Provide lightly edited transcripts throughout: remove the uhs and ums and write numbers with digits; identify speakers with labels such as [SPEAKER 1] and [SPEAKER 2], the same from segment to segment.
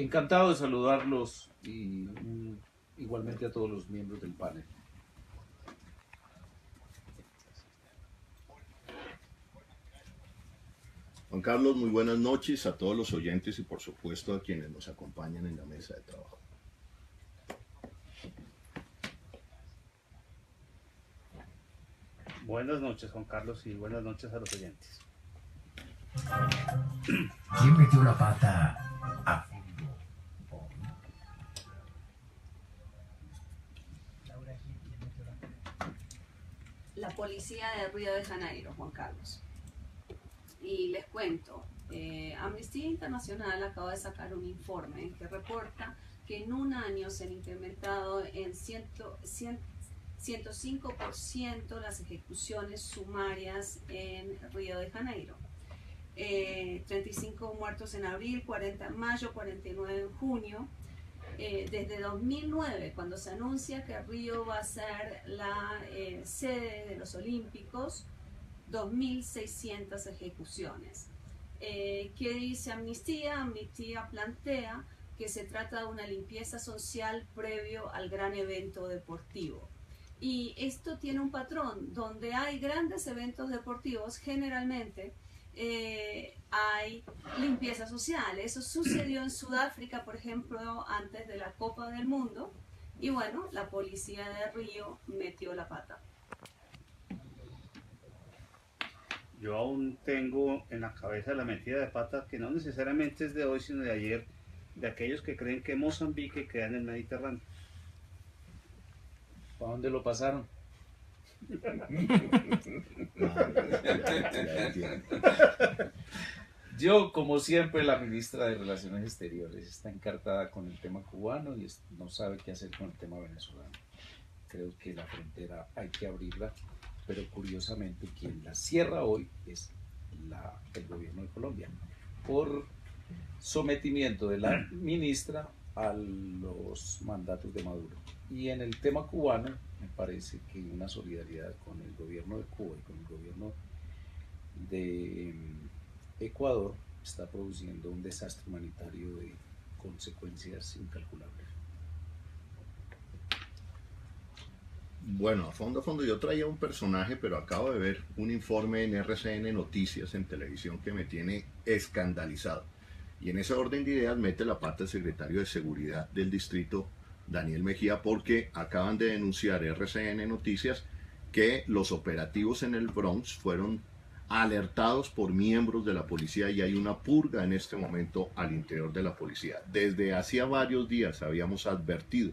[SPEAKER 1] Encantado de saludarlos y igualmente a todos los miembros del panel.
[SPEAKER 2] Juan Carlos, muy buenas noches a todos los oyentes y por supuesto a quienes nos acompañan en la mesa de trabajo.
[SPEAKER 3] Buenas noches, Juan Carlos, y buenas noches a los oyentes.
[SPEAKER 4] ¿Quién metió la pata a fondo hoy?
[SPEAKER 5] La policía de Río de Janeiro, Juan Carlos. Y les cuento, Amnistía Internacional acaba de sacar un informe que reporta que en un año se han incrementado en 105% las ejecuciones sumarias en Río de Janeiro. 35 muertos en abril, 40 en mayo, 49 en junio. Desde 2009, cuando se anuncia que Río va a ser la sede de los Olímpicos, 2.600 ejecuciones. ¿Qué dice Amnistía? Amnistía plantea que se trata de una limpieza social previo al gran evento deportivo. Y esto tiene un patrón, donde hay grandes eventos deportivos, generalmente hay limpieza social. Eso sucedió en Sudáfrica, por ejemplo, antes de la Copa del Mundo, y bueno, la policía de Río metió la pata.
[SPEAKER 3] Yo aún tengo en la cabeza la metida de pata, que no necesariamente es de hoy, sino de ayer, de aquellos que creen que Mozambique queda en el Mediterráneo.
[SPEAKER 1] ¿Para dónde lo pasaron? Yo, como siempre, la ministra de Relaciones Exteriores está encartada con el tema cubano y no sabe qué hacer con el tema venezolano. Creo que la frontera hay que abrirla, pero curiosamente quien la cierra hoy es el gobierno de Colombia, por sometimiento de la ministra a los mandatos de Maduro. Y en el tema cubano, me parece que una solidaridad con el gobierno de Cuba y con el gobierno de Ecuador está produciendo un desastre humanitario de consecuencias incalculables.
[SPEAKER 2] Bueno, a fondo, yo traía un personaje, pero acabo de ver un informe en RCN Noticias en televisión que me tiene escandalizado. Y en ese orden de ideas mete la pata el secretario de Seguridad del distrito, Daniel Mejía, porque acaban de denunciar RCN Noticias que los operativos en el Bronx fueron alertados por miembros de la policía y hay una purga en este momento al interior de la policía. Desde hacía varios días habíamos advertido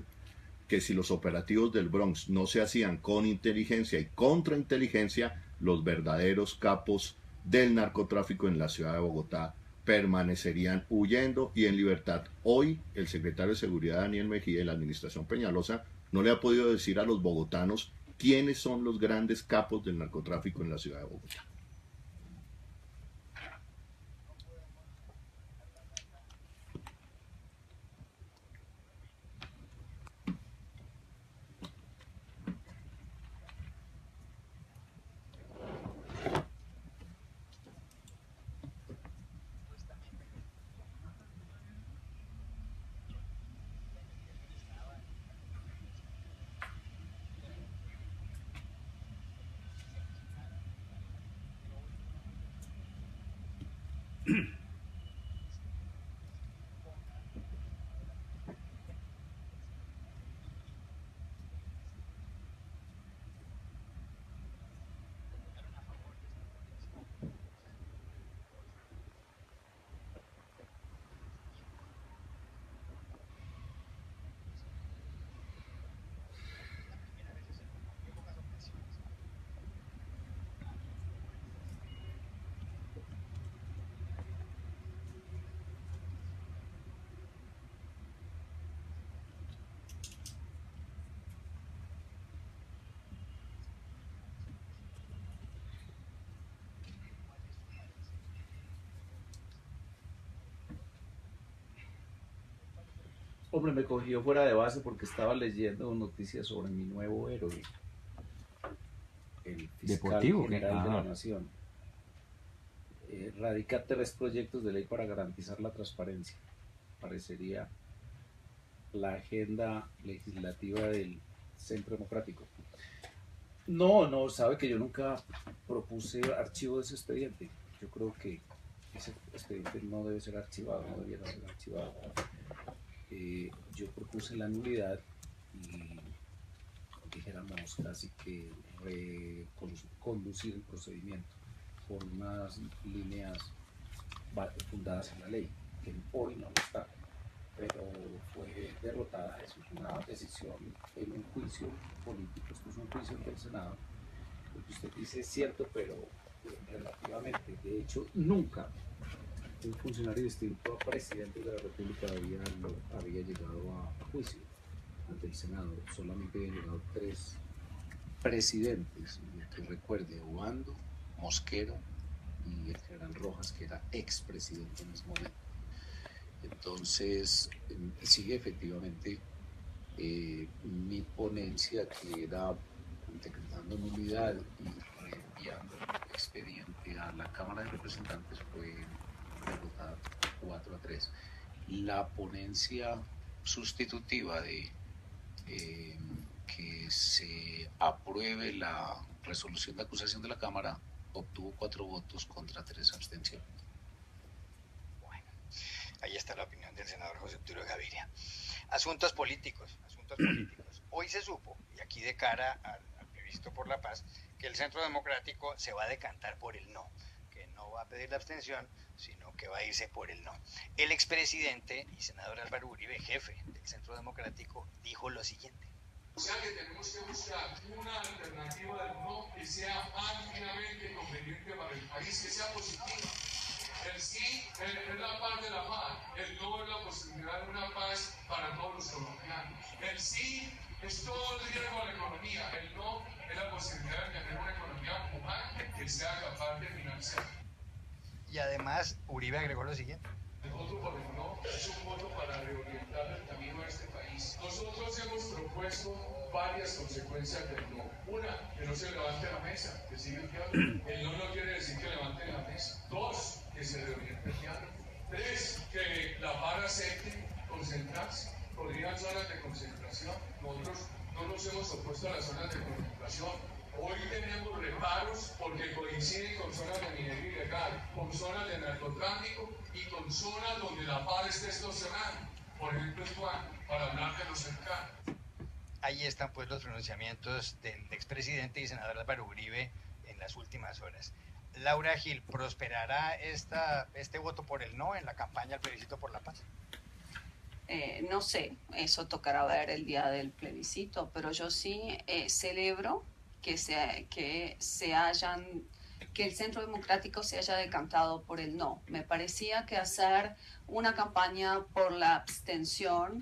[SPEAKER 2] que si los operativos del Bronx no se hacían con inteligencia y contrainteligencia, los verdaderos capos del narcotráfico en la ciudad de Bogotá permanecerían huyendo y en libertad. Hoy el secretario de Seguridad Daniel Mejía y la administración Peñalosa no le ha podido decir a los bogotanos quiénes son los grandes capos del narcotráfico en la ciudad de Bogotá.
[SPEAKER 1] Hombre, me cogió fuera de base porque estaba leyendo noticias sobre mi nuevo héroe, el fiscal
[SPEAKER 4] ¿Deportivo?
[SPEAKER 1] general de la Nación. Radica 3 proyectos de ley para garantizar la transparencia. parecería la agenda legislativa del Centro Democrático. No, sabe que yo nunca propuse archivo de ese expediente. Yo creo que ese expediente no debe ser archivado, no debiera ser archivado. Yo propuse la nulidad y dijéramos casi que conducir el procedimiento por unas líneas fundadas en la ley, que hoy no lo está, pero fue derrotada. Eso es una decisión en un juicio político, esto es un juicio del Senado. Lo que usted dice es cierto, pero relativamente. De hecho, nunca un funcionario distinto a presidente de la República había llegado a juicio ante el Senado. Solamente habían llegado 3 presidentes, que recuerde, Obando, Mosquera y el general Rojas, que era expresidente en ese momento. Entonces, sí, efectivamente, mi ponencia, que era decretando nulidad y reenviando el expediente a la Cámara de Representantes, fue derrotada 4-3. La ponencia sustitutiva de que se apruebe la resolución de acusación de la Cámara obtuvo 4 votos contra 3 abstenciones.
[SPEAKER 6] Bueno, ahí está la opinión del senador José Obdulio Gaviria. Asuntos políticos, asuntos políticos. Hoy se supo, y aquí de cara al plebiscito por la paz, que el Centro Democrático se va a decantar por el no, que no va a pedir la abstención, sino que va a irse por el no. El expresidente y senador Álvaro Uribe, jefe del Centro Democrático, dijo lo siguiente.
[SPEAKER 7] O sea que tenemos que buscar una alternativa del no que sea ampliamente conveniente para el país, que sea positiva. El sí es la paz de la paz, el no es la posibilidad de una paz para todos los colombianos. El sí es todo el riesgo a la economía, el no es la posibilidad de tener una economía pujante que sea capaz de financiar.
[SPEAKER 6] Y además, Uribe agregó lo siguiente.
[SPEAKER 7] El voto por el no es un voto para reorientar el camino a este país. Nosotros hemos propuesto varias consecuencias del no. Una, que no se levante la mesa, que siga el diálogo. El no quiere decir que levante la mesa. 2, que se reoriente el diálogo. 3, que la PAR acepte concentrarse. Podrían zonas de concentración. Nosotros no nos hemos opuesto a las zonas de concentración. Hoy tenemos reparos porque coinciden con zonas de minería ilegal, con zonas de narcotráfico y con zonas donde la PAR está extorsionando. Por ejemplo, en Juan, para hablar de los cercanos.
[SPEAKER 6] Ahí están pues los pronunciamientos del expresidente y senador Álvaro Uribe en las últimas horas. Laura Gil, ¿prosperará este voto por el no en la campaña al plebiscito por la paz?
[SPEAKER 5] No sé, eso tocará ver el día del plebiscito, pero yo sí celebro que el Centro Democrático se haya decantado por el no. Me parecía que hacer una campaña por la abstención,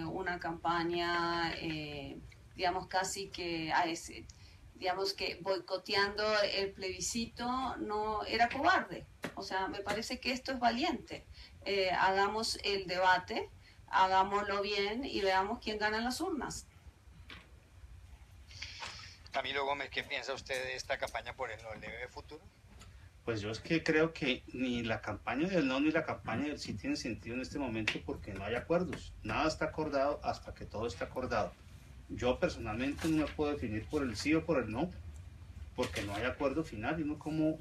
[SPEAKER 5] una campaña, digamos, casi que boicoteando el plebiscito, no era cobarde. O sea, me parece que esto es valiente. Hagamos el debate, hagámoslo bien y veamos quién gana en las urnas.
[SPEAKER 6] Camilo Gómez, ¿qué piensa usted de esta campaña por el no? ¿Le ve futuro?
[SPEAKER 3] Pues yo es que creo que ni la campaña del no ni la campaña del sí tienen sentido en este momento porque no hay acuerdos. Nada está acordado hasta que todo está acordado. Yo personalmente no me puedo definir por el sí o por el no, porque no hay acuerdo final y no como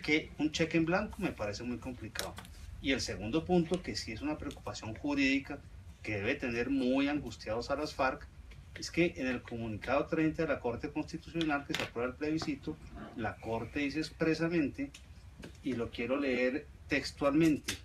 [SPEAKER 3] que un cheque en blanco me parece muy complicado. Y el segundo punto, que sí es una preocupación jurídica que debe tener muy angustiados a las FARC, es que en el comunicado 30 de la Corte Constitucional que se aprueba el plebiscito, la Corte dice expresamente, y lo quiero leer textualmente,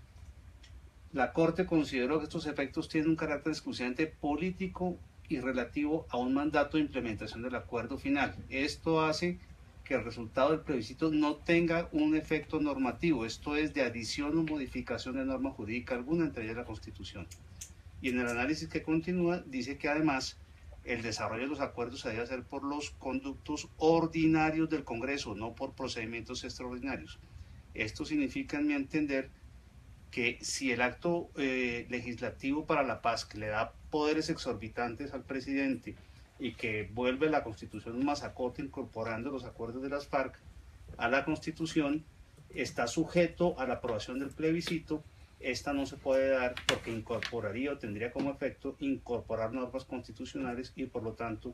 [SPEAKER 3] la Corte consideró que estos efectos tienen un carácter exclusivamente político y relativo a un mandato de implementación del acuerdo final. Esto hace que el resultado del plebiscito no tenga un efecto normativo, esto es de adición o modificación de norma jurídica alguna, entre ellas la Constitución. Y en el análisis que continúa dice que además el desarrollo de los acuerdos se debe hacer por los conductos ordinarios del Congreso, no por procedimientos extraordinarios. Esto significa, en mi entender, que si el acto legislativo para la paz, que le da poderes exorbitantes al presidente y que vuelve la Constitución un masacote incorporando los acuerdos de las FARC a la Constitución, está sujeto a la aprobación del plebiscito, esta no se puede dar porque incorporaría o tendría como efecto incorporar normas constitucionales y por lo tanto,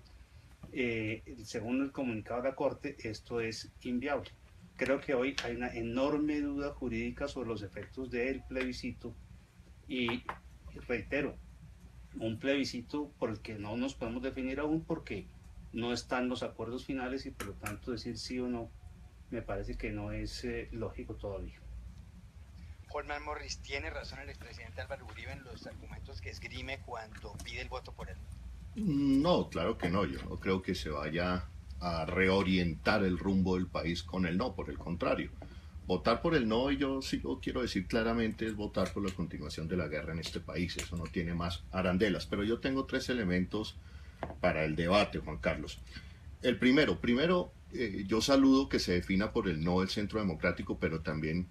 [SPEAKER 3] según el comunicado de la Corte, esto es inviable. Creo que hoy hay una enorme duda jurídica sobre los efectos del plebiscito y reitero, un plebiscito por el que no nos podemos definir aún porque no están los acuerdos finales y por lo tanto decir sí o no me parece que no es lógico todavía.
[SPEAKER 6] Holman Morris, ¿tiene razón el expresidente Álvaro Uribe en los argumentos que esgrime cuando pide el voto por él?
[SPEAKER 2] No, claro que no. Yo no creo que se vaya a reorientar el rumbo del país con el no, por el contrario. Votar por el no, y yo sí lo quiero decir claramente, es votar por la continuación de la guerra en este país. Eso no tiene más arandelas. Pero yo tengo 3 elementos para el debate, Juan Carlos. El primero, yo saludo que se defina por el no el Centro Democrático, pero también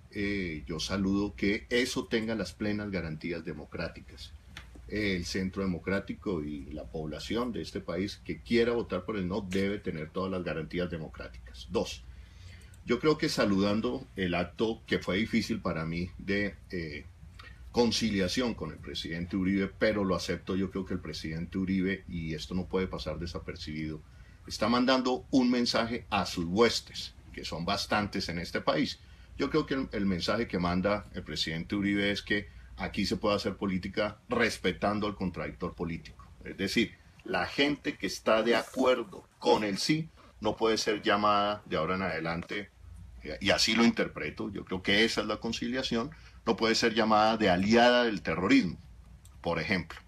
[SPEAKER 2] yo saludo que eso tenga las plenas garantías democráticas. El Centro Democrático y la población de este país que quiera votar por el no debe tener todas las garantías democráticas. 2, yo creo que saludando el acto que fue difícil para mí de conciliación con el presidente Uribe, pero lo acepto, yo creo que el presidente Uribe, y esto no puede pasar desapercibido, está mandando un mensaje a sus huestes, que son bastantes en este país. Yo creo que el mensaje que manda el presidente Uribe es que aquí se puede hacer política respetando al contradictor político. Es decir, la gente que está de acuerdo con el sí no puede ser llamada de ahora en adelante, y así lo interpreto, yo creo que esa es la conciliación, no puede ser llamada de aliada del terrorismo, por ejemplo.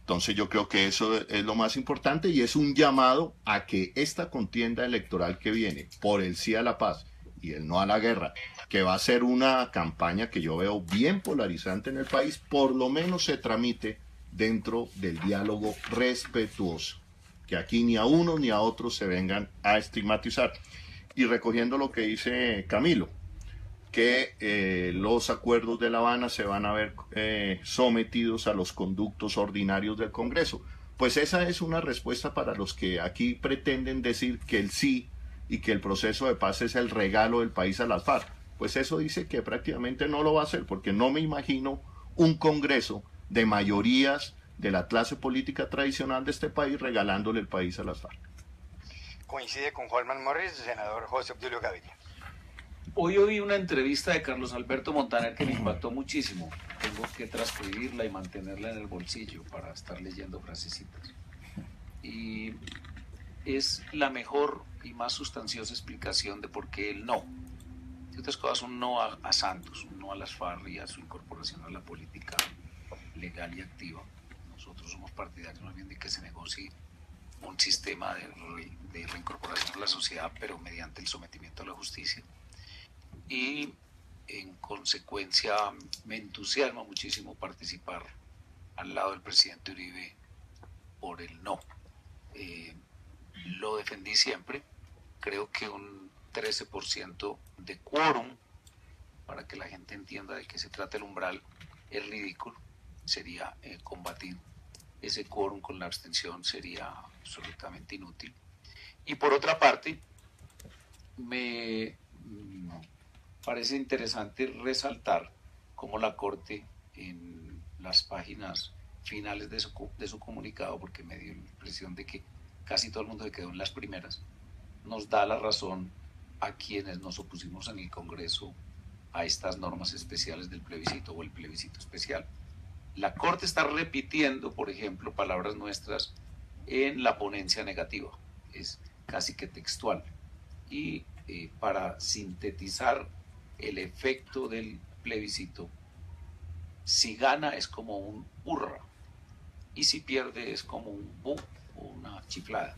[SPEAKER 2] Entonces yo creo que eso es lo más importante y es un llamado a que esta contienda electoral que viene por el sí a la paz y el no a la guerra, que va a ser una campaña que yo veo bien polarizante en el país, por lo menos se tramite dentro del diálogo respetuoso, que aquí ni a unos ni a otros se vengan a estigmatizar. Y recogiendo lo que dice Camilo, que los acuerdos de La Habana se van a ver sometidos a los conductos ordinarios del Congreso. Pues esa es una respuesta para los que aquí pretenden decir que el sí y que el proceso de paz es el regalo del país a las FARC. Pues eso dice que prácticamente no lo va a hacer, porque no me imagino un Congreso de mayorías de la clase política tradicional de este país regalándole el país a las FARC.
[SPEAKER 6] Coincide con Holman Morris, senador José Obdulio Gaviria.
[SPEAKER 1] Hoy oí una entrevista de Carlos Alberto Montaner que me impactó muchísimo. Tengo que transcribirla y mantenerla en el bolsillo para estar leyendo frasecitas. Y es la mejor y más sustanciosa explicación de por qué el no. De otras cosas, un no a Santos, un no a las FARC y a su incorporación a la política legal y activa. Nosotros somos partidarios más bien de que se negocie un sistema de reincorporación a la sociedad, pero mediante el sometimiento a la justicia. Y en consecuencia me entusiasma muchísimo participar al lado del presidente Uribe por el no. Lo defendí siempre. Creo que un 13% de quórum, para que la gente entienda de qué se trata el umbral, es ridículo. Sería combatir ese quórum con la abstención sería absolutamente inútil. Y por otra parte, me parece interesante resaltar cómo la Corte en las páginas finales de su comunicado, porque me dio la impresión de que casi todo el mundo se quedó en las primeras, nos da la razón a quienes nos opusimos en el Congreso a estas normas especiales del plebiscito o el plebiscito especial. La Corte está repitiendo, por ejemplo, palabras nuestras en la ponencia negativa, es casi que textual. Y para sintetizar el efecto del plebiscito, si gana es como un hurra y si pierde es como un bu o una chiflada.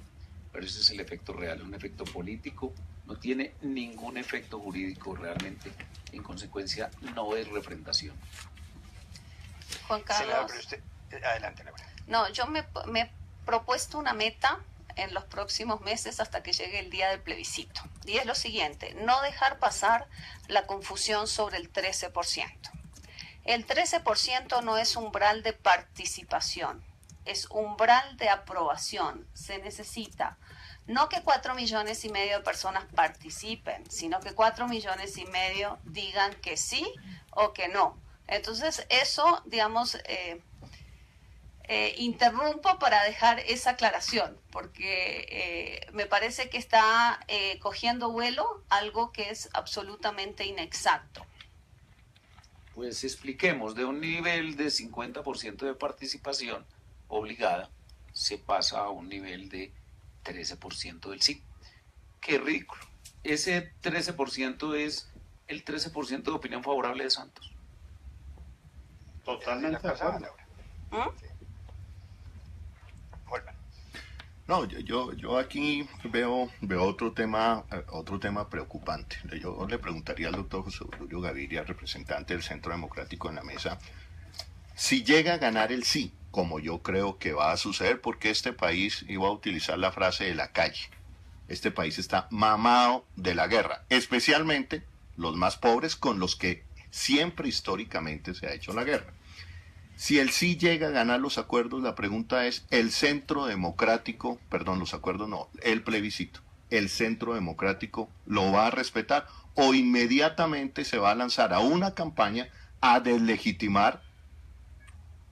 [SPEAKER 1] Pero ese es el efecto real, un efecto político, no tiene ningún efecto jurídico realmente, en consecuencia no es refrendación.
[SPEAKER 5] Juan Carlos.
[SPEAKER 6] Adelante, Laura.
[SPEAKER 5] No, yo me he propuesto una meta en los próximos meses hasta que llegue el día del plebiscito. Y es lo siguiente, no dejar pasar la confusión sobre el 13%. El 13% no es umbral de participación, es umbral de aprobación. Se necesita no que 4,5 millones de personas participen, sino que 4,5 millones digan que sí o que no. Entonces, eso, digamos, interrumpo para dejar esa aclaración, porque me parece que está cogiendo vuelo algo que es absolutamente inexacto.
[SPEAKER 1] Pues expliquemos, de un nivel de 50% de participación obligada, se pasa a un nivel de 13% del sí. Qué ridículo. Ese 13% es el 13% de opinión favorable de Santos.
[SPEAKER 3] Totalmente de acuerdo.
[SPEAKER 5] ¿Mm?
[SPEAKER 6] Holman.
[SPEAKER 2] No, yo aquí veo otro tema preocupante. Yo le preguntaría al doctor José Obdulio Gaviria, representante del Centro Democrático en la mesa, si llega a ganar el sí, como yo creo que va a suceder, porque este país, iba a utilizar la frase de la calle, este país está mamado de la guerra, especialmente los más pobres con los que siempre históricamente se ha hecho la guerra. Si el sí llega a ganar los acuerdos, la pregunta es, el Centro Democrático, perdón, los acuerdos no, el plebiscito, ¿el Centro Democrático lo va a respetar o inmediatamente se va a lanzar a una campaña a deslegitimar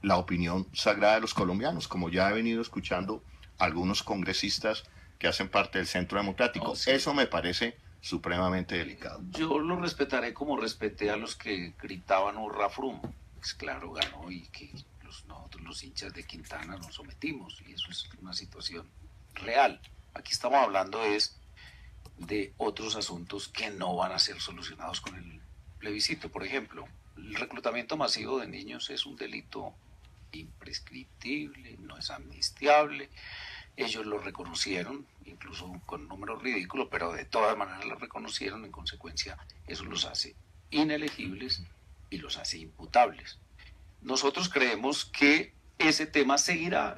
[SPEAKER 2] la opinión sagrada de los colombianos, como ya he venido escuchando algunos congresistas que hacen parte del Centro Democrático?
[SPEAKER 1] Oh, sí.
[SPEAKER 2] Eso me parece supremamente delicado.
[SPEAKER 1] Yo lo respetaré como respeté a los que gritaban hurra Frum. Pues claro, ganó y que nosotros los hinchas de Quintana nos sometimos y eso es una situación real. Aquí estamos hablando de otros asuntos que no van a ser solucionados con el plebiscito. Por ejemplo, el reclutamiento masivo de niños es un delito imprescriptible, no es amnistiable. Ellos lo reconocieron, incluso con números ridículos, pero de todas maneras lo reconocieron. En consecuencia, eso los hace inelegibles y los hace imputables. Nosotros creemos que ese tema seguirá.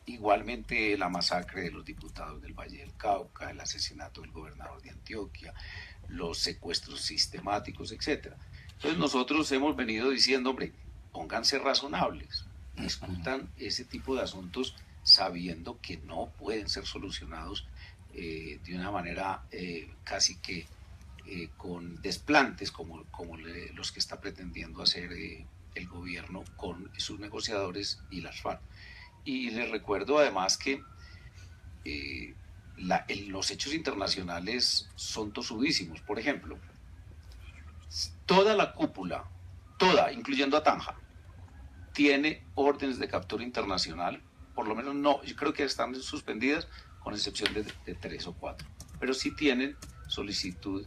[SPEAKER 1] Igualmente la masacre de los diputados del Valle del Cauca, el asesinato del gobernador de Antioquia, los secuestros sistemáticos, etc. Entonces nosotros hemos venido diciendo, hombre, pónganse razonables, discutan ese tipo de asuntos sabiendo que no pueden ser solucionados de una manera casi que con desplantes como los que está pretendiendo hacer el gobierno con sus negociadores y las FARC. Y les recuerdo además que los hechos internacionales son tosudísimos. Por ejemplo, toda la cúpula, toda, incluyendo a Tanja, tiene órdenes de captura internacional. Por lo menos no, yo creo que están suspendidas con excepción de 3 o 4, pero sí tienen solicitud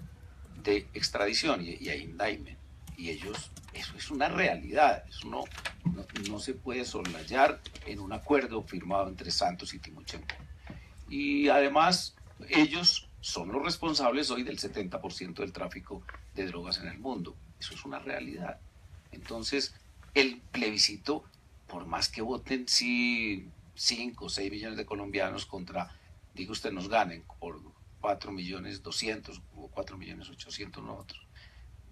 [SPEAKER 1] de extradición y hay indictment, y ellos, eso es una realidad, eso no se puede soslayar en un acuerdo firmado entre Santos y Timochenko. Y además ellos son los responsables hoy del 70% del tráfico de drogas en el mundo, eso es una realidad. Entonces el plebiscito, por más que voten sí 5 o 6 millones de colombianos contra, diga usted, nos ganen por 4.200.000 o 4.800.000 nosotros,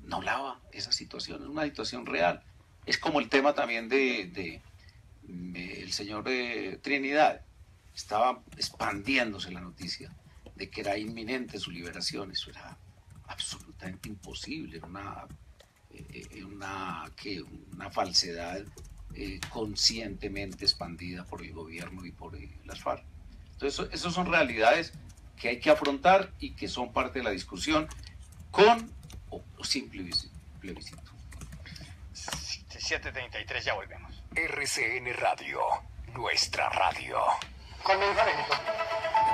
[SPEAKER 1] no lava esa situación, es una situación real. Es como el tema también de el señor Trinidad, estaba expandiéndose la noticia de que era inminente su liberación. Eso era absolutamente imposible, era una falsedad conscientemente expandida por el gobierno y por las FARC. Entonces, esas son realidades que hay que afrontar y que son parte de la discusión con o sin plebiscito.
[SPEAKER 6] 7:33, ya volvemos.
[SPEAKER 8] RCN Radio, nuestra radio.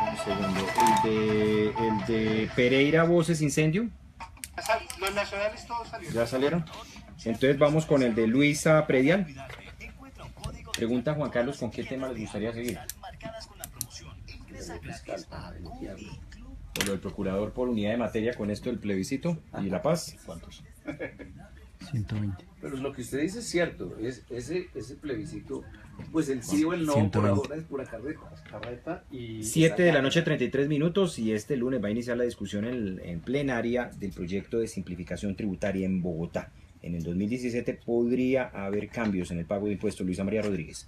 [SPEAKER 9] Un segundo. El de Pereira Voces Incendio.
[SPEAKER 3] Los nacionales todos salieron.
[SPEAKER 9] ¿Ya salieron? Entonces vamos con el de Luisa Predial. Pregunta Juan Carlos, ¿con qué tema les gustaría seguir? O lo del procurador por unidad de materia con esto del plebiscito y la paz. ¿Cuántos?
[SPEAKER 10] 120.
[SPEAKER 1] Pero lo que usted dice es cierto, ese plebiscito, pues el sí o el no
[SPEAKER 10] 120.
[SPEAKER 1] por ahora es pura carreta.
[SPEAKER 3] Y
[SPEAKER 9] 7 de la noche, 33 minutos, y este lunes va a iniciar la discusión en plenaria del proyecto de simplificación tributaria en Bogotá. En el 2017 podría haber cambios en el pago de impuestos. Luisa María Rodríguez.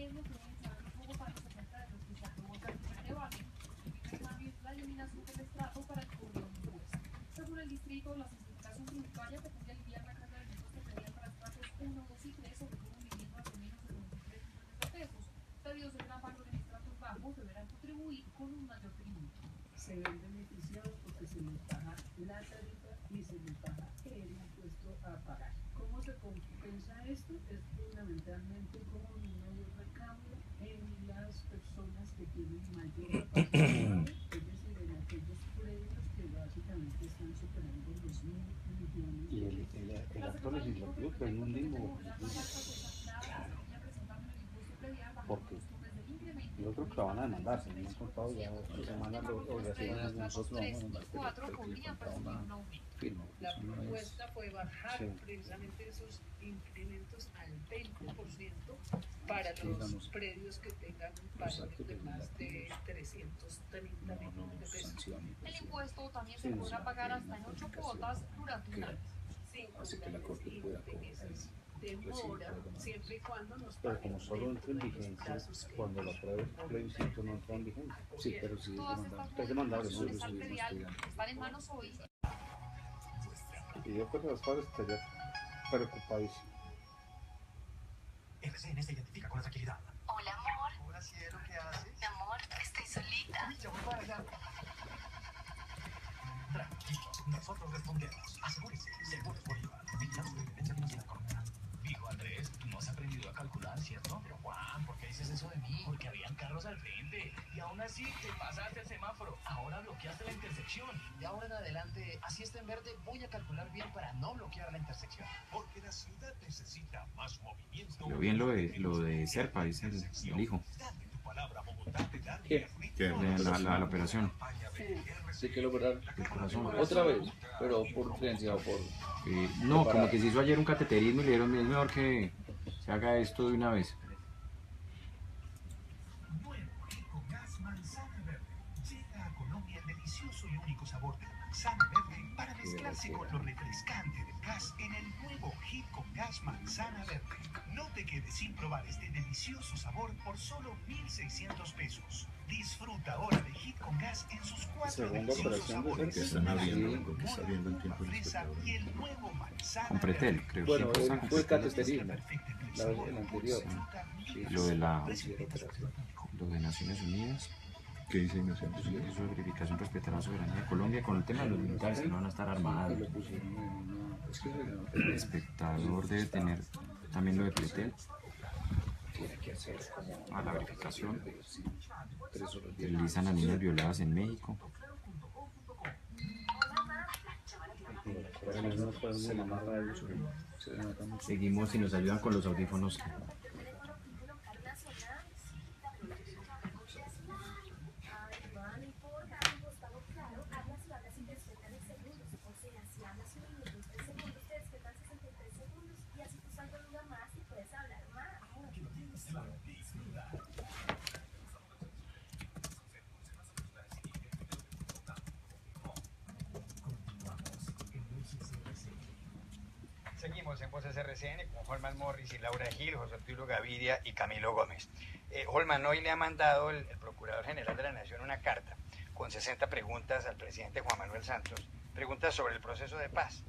[SPEAKER 11] riesgo que deben saber los bogotanos acerca de los que se aprobó el primer debate. El cambio es la eliminación del estrato para el cobro de impuestos. Según el distrito, la simplificación tributaria pretende aliviar la carga de impuestos que pedían para estratos 1, 2 y 3, sobre todo viviendas de menos de 23 millones de pesos. Pedidos de gran valor en estratos bajos deberán contribuir con un mayor tributo.
[SPEAKER 12] Se ven beneficiados porque se les baja la tarifa y se les baja el impuesto a pagar. ¿Cómo se compensa esto? Es fundamentalmente con un mayor recaudo en las personas que tienen mayor capacidad, es decir, en aquellos predios que básicamente están superando los 1.000 millones.
[SPEAKER 3] Y el acto legislativo quedó en un limbo. Porque nosotros lo van a demandar, se me han contado ya 8 semanas obligaciones de nosotros vamos a demandar.
[SPEAKER 12] La propuesta fue bajar precisamente esos incrementos al 20% para los predios que tengan un valor de más de 330 millones de pesos.
[SPEAKER 11] El impuesto también se podrá pagar hasta en 8 cuotas durante un año.
[SPEAKER 1] Así que la Corte pueda
[SPEAKER 12] demora siempre y cuando nos
[SPEAKER 3] pero como solo entra en vigencia cuando la prueba el plebiscito no entra en vigencia.
[SPEAKER 1] Sí, pero sí
[SPEAKER 11] es demandable.
[SPEAKER 1] Es
[SPEAKER 11] Están en manos hoy.
[SPEAKER 3] Y yo creo que los padres estarían preocupadísimos.
[SPEAKER 8] RCN se identifica con la tranquilidad.
[SPEAKER 13] Hola, amor.
[SPEAKER 8] Hola, cielo, ¿qué haces?
[SPEAKER 13] Mi amor, estoy solita.
[SPEAKER 8] Uy, ya voy para allá. Tranquilo, nosotros respondemos. Asegúrese, Seguros Bolívar. Vigilado de Dependencia Financiera Colombiana. Dijo Andrés, no has aprendido a calcular, ¿cierto? Pero Juan, ¿por qué dices eso de mí? Porque habían carros al frente. Y aún así te pasaste el semáforo. Ahora bloqueaste la intersección.
[SPEAKER 14] De ahora en adelante, así está en verde, voy a calcular bien para no bloquear la intersección.
[SPEAKER 8] Porque la ciudad necesita más movimiento.
[SPEAKER 9] Pero bien lo de Serpa, dice el hijo. La operación.
[SPEAKER 1] Sí, que lo operaron.
[SPEAKER 9] El corazón.
[SPEAKER 1] Otra vez, pero por urgencia o por...
[SPEAKER 9] no, como que se hizo ayer un cateterismo y le dijeron, es mejor que se haga esto de una vez.
[SPEAKER 8] Nuevo Rico Gas Manzana Verde. Llega a Colombia el delicioso y único sabor de la manzana verde para mezclarse con lo refrescante del gas en el nuevo Hit con Gas Manzana Verde. No te quedes sin probar este delicioso sabor por solo 1.600 pesos. Disfruta ahora de Hit con Gas en sus 4 deliciosos sabores.
[SPEAKER 2] Que están abriendo, que está abriendo el tiempo de
[SPEAKER 8] y el nuevo manzana
[SPEAKER 9] Con Pretel, creo.
[SPEAKER 1] Bueno, fue cateterismo, el anterior.
[SPEAKER 9] Sí, lo de Naciones Unidas.
[SPEAKER 2] ¿Qué dice Naciones Unidas?
[SPEAKER 9] Eso de verificación respetar la soberanía de Colombia con el tema de los militares que no van a estar armados. El espectador debe tener también lo de Pretel. A la verificación. Realizan a niñas violadas en México. Seguimos y nos ayudan con los audífonos.
[SPEAKER 6] Seguimos en Voces RCN con Holman Morris y Laura Gil, José Arturo Gaviria y Camilo Gómez. Holman, hoy le ha mandado el Procurador General de la Nación una carta con 60 preguntas al presidente Juan Manuel Santos, preguntas sobre el proceso de paz.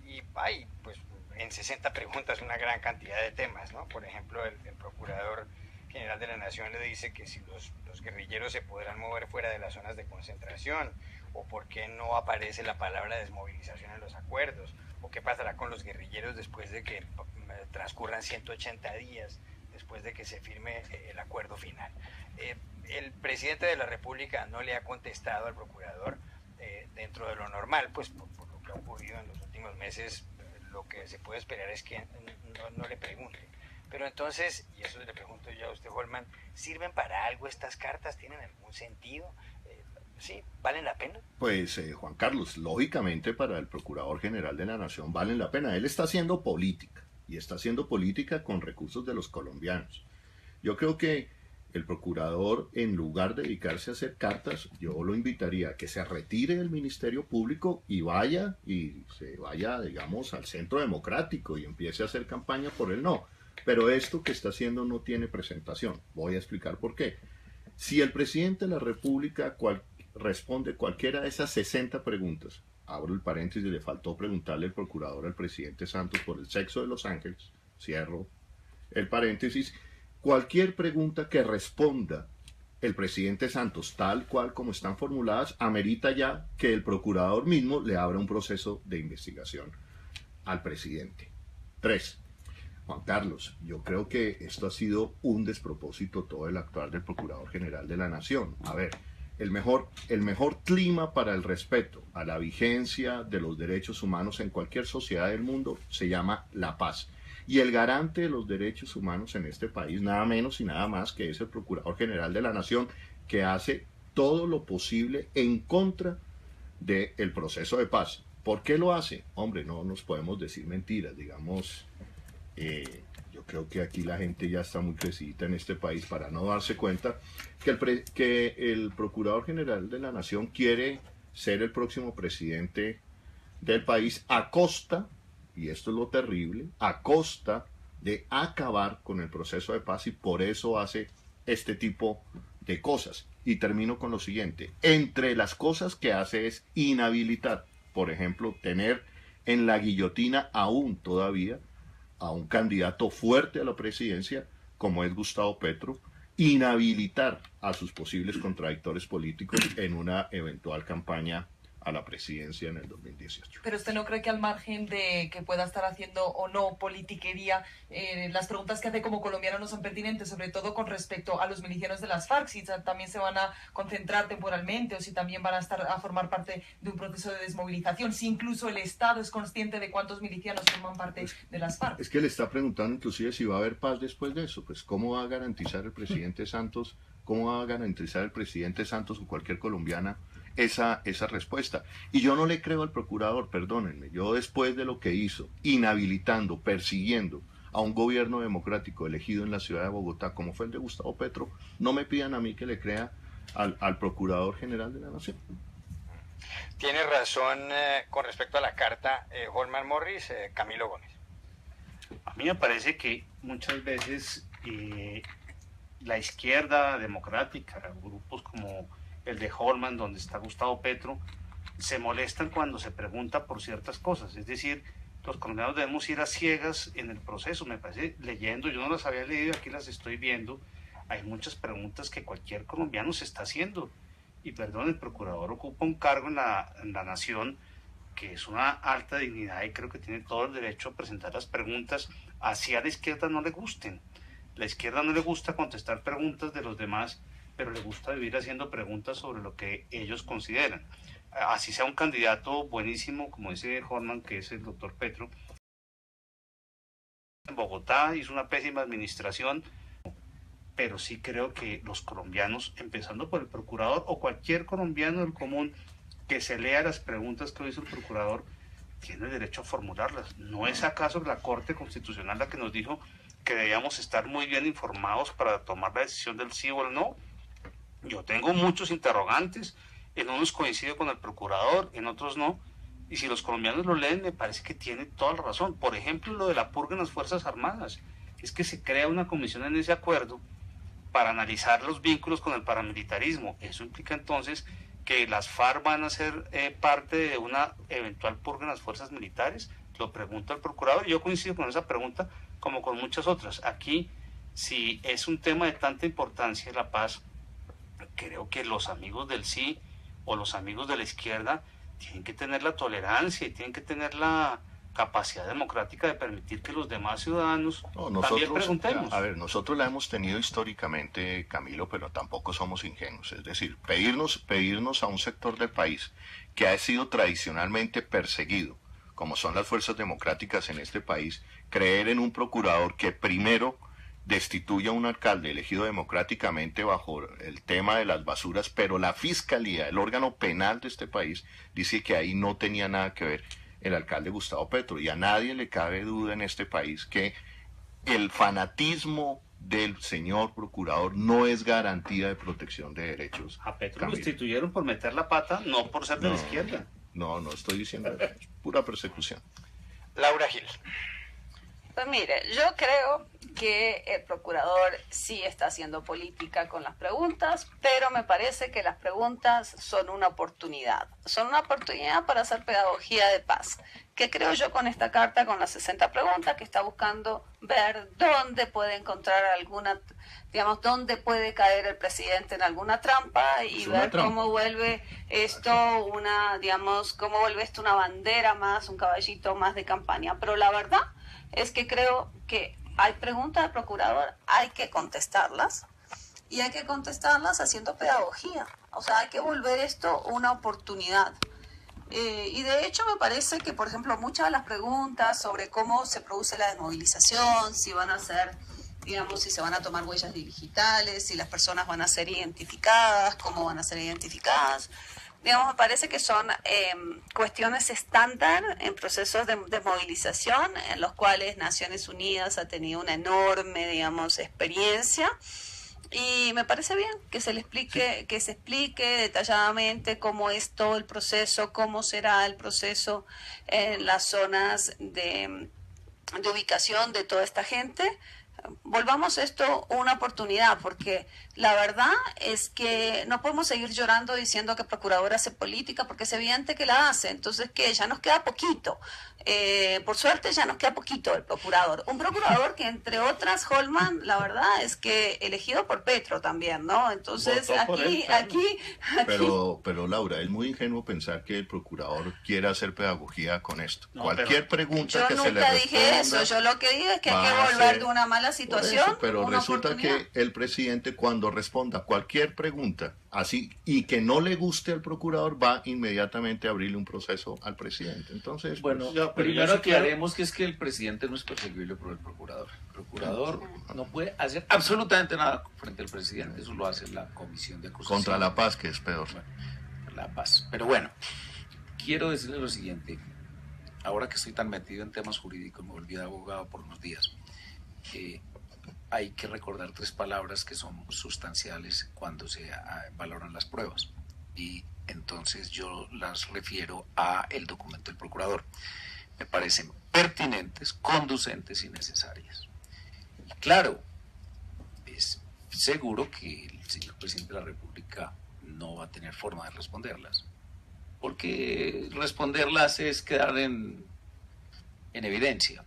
[SPEAKER 6] Y hay, pues, en 60 preguntas una gran cantidad de temas, ¿no? Por ejemplo, el Procurador General de la Nación le dice que si los guerrilleros se podrán mover fuera de las zonas de concentración, o por qué no aparece la palabra desmovilización en los acuerdos, o qué pasará con los guerrilleros después de que transcurran 180 días después de que se firme el acuerdo final. El presidente de la República no le ha contestado al procurador dentro de lo normal, pues por lo que ha ocurrido en los últimos meses. Lo que se puede esperar es que no le pregunte. Pero entonces, y eso le pregunto yo a usted, Holman, ¿sirven para algo estas cartas? ¿Tienen algún sentido? ¿Sí? ¿Valen la pena?
[SPEAKER 2] Pues, Juan Carlos, lógicamente para el Procurador General de la Nación valen la pena. Él está haciendo política, y está haciendo política con recursos de los colombianos. Yo creo que el Procurador, en lugar de dedicarse a hacer cartas, yo lo invitaría a que se retire del Ministerio Público y se vaya, digamos, al Centro Democrático y empiece a hacer campaña por el no. Pero esto que está haciendo no tiene presentación. Voy a explicar por qué. Si el presidente de la República responde cualquiera de esas 60 preguntas, abro el paréntesis, le faltó preguntarle al procurador al presidente Santos por el sexo de Los Ángeles, cierro el paréntesis, cualquier pregunta que responda el presidente Santos tal cual como están formuladas, amerita ya que el procurador mismo le abra un proceso de investigación al presidente. 3. Juan Carlos, yo creo que esto ha sido un despropósito todo el actuar del Procurador General de la Nación. A ver, el mejor clima para el respeto a la vigencia de los derechos humanos en cualquier sociedad del mundo se llama la paz. Y el garante de los derechos humanos en este país, nada menos y nada más que es el Procurador General de la Nación, que hace todo lo posible en contra del proceso de paz. ¿Por qué lo hace? Hombre, no nos podemos decir mentiras, digamos. Yo creo que aquí la gente ya está muy crecidita en este país para no darse cuenta que el Procurador General de la Nación quiere ser el próximo presidente del país a costa, y esto es lo terrible, a costa de acabar con el proceso de paz, y por eso hace este tipo de cosas. Y termino con lo siguiente. Entre las cosas que hace es inhabilitar, por ejemplo, tener en la guillotina aún todavía a un candidato fuerte a la presidencia como es Gustavo Petro, inhabilitar a sus posibles contradictores políticos en una eventual campaña a la presidencia en el 2018.
[SPEAKER 15] Pero usted no cree que al margen de que pueda estar haciendo o no politiquería, las preguntas que hace como colombiano no son pertinentes, sobre todo con respecto a los milicianos de las FARC, si también se van a concentrar temporalmente o si también van a formar parte de un proceso de desmovilización, si incluso el Estado es consciente de cuántos milicianos forman parte de las FARC.
[SPEAKER 2] Es que le está preguntando inclusive si va a haber paz después de eso. Pues ¿cómo va a garantizar el presidente Santos, o cualquier colombiana esa respuesta? Y yo no le creo al procurador, perdónenme, yo después de lo que hizo, inhabilitando, persiguiendo a un gobierno democrático elegido en la ciudad de Bogotá, como fue el de Gustavo Petro, no me pidan a mí que le crea al Procurador General de la Nación.
[SPEAKER 6] Tiene razón con respecto a la carta Holman Morris, Camilo Gómez.
[SPEAKER 3] A mí me parece que muchas veces la izquierda democrática, grupos como el de Holman, donde está Gustavo Petro, se molestan cuando se pregunta por ciertas cosas. Es decir, los colombianos debemos ir a ciegas en el proceso. Me parece, leyendo, yo no las había leído, aquí las estoy viendo, hay muchas preguntas que cualquier colombiano se está haciendo. Y perdón, el procurador ocupa un cargo en la nación que es una alta dignidad y creo que tiene todo el derecho a presentar las preguntas, así a la izquierda no le gusten. La izquierda no le gusta contestar preguntas de los demás, pero le gusta vivir haciendo preguntas sobre lo que ellos consideran. Así sea un candidato buenísimo, como dice Holman, que es el doctor Petro. En Bogotá hizo una pésima administración, pero sí creo que los colombianos, empezando por el procurador o cualquier colombiano del común que se lea las preguntas que hizo el procurador, tiene derecho a formularlas. ¿No es acaso la Corte Constitucional la que nos dijo que debíamos estar muy bien informados para tomar la decisión del sí o el no? Yo tengo muchos interrogantes, en unos coincido con el procurador, en otros no, y si los colombianos lo leen me parece que tiene toda la razón. Por ejemplo, lo de la purga en las Fuerzas Armadas, es que se crea una comisión en ese acuerdo para analizar los vínculos con el paramilitarismo. Eso implica entonces que las FARC van a ser parte de una eventual purga en las fuerzas militares. Lo pregunta el procurador y yo coincido con esa pregunta como con muchas otras. Aquí, si es un tema de tanta importancia la paz, creo que los amigos del sí o los amigos de la izquierda tienen que tener la tolerancia y tienen que tener la capacidad democrática de permitir que los demás ciudadanos también preguntemos.
[SPEAKER 2] A ver, nosotros la hemos tenido históricamente, Camilo, pero tampoco somos ingenuos. Es decir, pedirnos a un sector del país que ha sido tradicionalmente perseguido, como son las fuerzas democráticas en este país, creer en un procurador que primero destituya a un alcalde elegido democráticamente bajo el tema de las basuras, pero la fiscalía, el órgano penal de este país, dice que ahí no tenía nada que ver el alcalde Gustavo Petro, y a nadie le cabe duda en este país que el fanatismo del señor procurador no es garantía de protección de derechos.
[SPEAKER 3] A Petro lo destituyeron por meter la pata, no por ser de la izquierda.
[SPEAKER 2] No estoy diciendo eso, es pura persecución.
[SPEAKER 6] Laura Gil.
[SPEAKER 5] Pues mire, yo creo que el procurador sí está haciendo política con las preguntas, pero me parece que las preguntas son una oportunidad. Son una oportunidad para hacer pedagogía de paz. Que creo yo con esta carta, con las 60 preguntas, que está buscando ver dónde puede encontrar alguna, digamos, dónde puede caer el presidente en alguna trampa y ver cómo vuelve esto una, digamos, cómo vuelve esto una bandera más, un caballito más de campaña. Pero la verdad es que creo que hay preguntas del procurador, hay que contestarlas y hay que contestarlas haciendo pedagogía. O sea, hay que volver esto una oportunidad. Y de hecho me parece que, por ejemplo, muchas de las preguntas sobre cómo se produce la desmovilización, si van a ser, digamos, si se van a tomar huellas digitales, si las personas van a ser identificadas, cómo van a ser identificadas, digamos, me parece que son cuestiones estándar en procesos de desmovilización en los cuales Naciones Unidas ha tenido una enorme, digamos, experiencia. Y me parece bien que se le explique, que se explique detalladamente cómo es todo el proceso, cómo será el proceso en las zonas de ubicación de toda esta gente. Volvamos esto una oportunidad, porque la verdad es que no podemos seguir llorando diciendo que el procurador hace política, porque es evidente que la hace. Entonces, que ya nos queda poquito. Por suerte ya nos queda poquito el procurador. Un procurador que, entre otras, Holman, la verdad es que elegido por Petro también, ¿no? Entonces, aquí...
[SPEAKER 2] Pero Laura, es muy ingenuo pensar que el procurador quiera hacer pedagogía con esto. No, cualquier pregunta que se le responda...
[SPEAKER 5] Yo nunca dije eso. Yo lo que digo es que hay que volver de una mala situación.
[SPEAKER 2] Eso, pero resulta que el presidente, cuando responda cualquier pregunta así y que no le guste al procurador, va inmediatamente a abrirle un proceso al presidente. Entonces,
[SPEAKER 1] bueno,
[SPEAKER 2] pues,
[SPEAKER 1] primero aclaremos que es que el presidente no es perseguible por el procurador. El procurador no puede hacer absolutamente nada frente al presidente. Eso lo hace la comisión de acusación.
[SPEAKER 2] Contra la paz, que es peor.
[SPEAKER 1] Bueno, la paz. Pero bueno, quiero decirle lo siguiente. Ahora que estoy tan metido en temas jurídicos, me volví de abogado por unos días. Hay que recordar 3 palabras que son sustanciales cuando se valoran las pruebas. Y entonces yo las refiero a el documento del procurador. Me parecen pertinentes, conducentes y necesarias. Y claro, es seguro que el señor presidente de la República no va a tener forma de responderlas, porque responderlas es quedar en evidencia.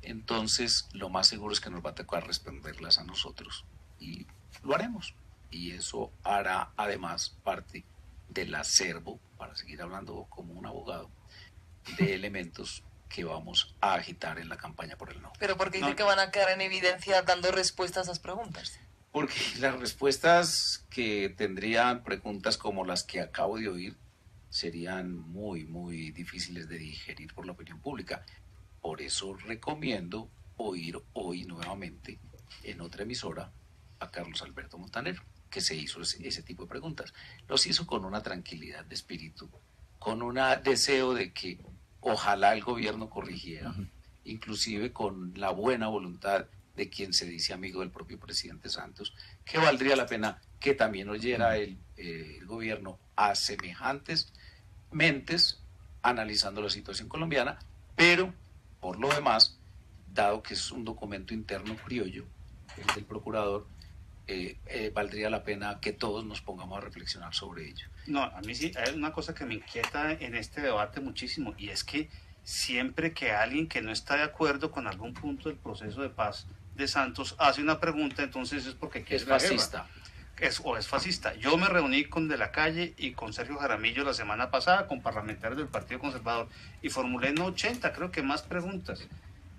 [SPEAKER 1] Entonces, lo más seguro es que nos va a tocar responderlas a nosotros y lo haremos. Y eso hará además parte del acervo, para seguir hablando como un abogado, de elementos que vamos a agitar en la campaña por el no.
[SPEAKER 15] ¿Pero por qué dice que van a quedar en evidencia dando respuestas a esas preguntas?
[SPEAKER 1] Porque las respuestas que tendrían preguntas como las que acabo de oír serían muy, muy difíciles de digerir por la opinión pública. Por eso recomiendo oír hoy nuevamente en otra emisora a Carlos Alberto Montaner, que se hizo ese tipo de preguntas. Los hizo con una tranquilidad de espíritu, con un deseo de que ojalá el gobierno corrigiera, inclusive con la buena voluntad de quien se dice amigo del propio presidente Santos, que valdría la pena que también oyera el gobierno a semejantes mentes analizando la situación colombiana, pero por lo demás, dado que es un documento interno criollo, el del procurador, valdría la pena que todos nos pongamos a reflexionar sobre ello.
[SPEAKER 3] No, a mí sí, hay una cosa que me inquieta en este debate muchísimo, y es que siempre que alguien que no está de acuerdo con algún punto del proceso de paz de Santos hace una pregunta, entonces es porque quiere la
[SPEAKER 1] fascista.
[SPEAKER 3] O es fascista. Yo me reuní con De la Calle y con Sergio Jaramillo la semana pasada, con parlamentarios del Partido Conservador, y formulé no 80, creo que más preguntas.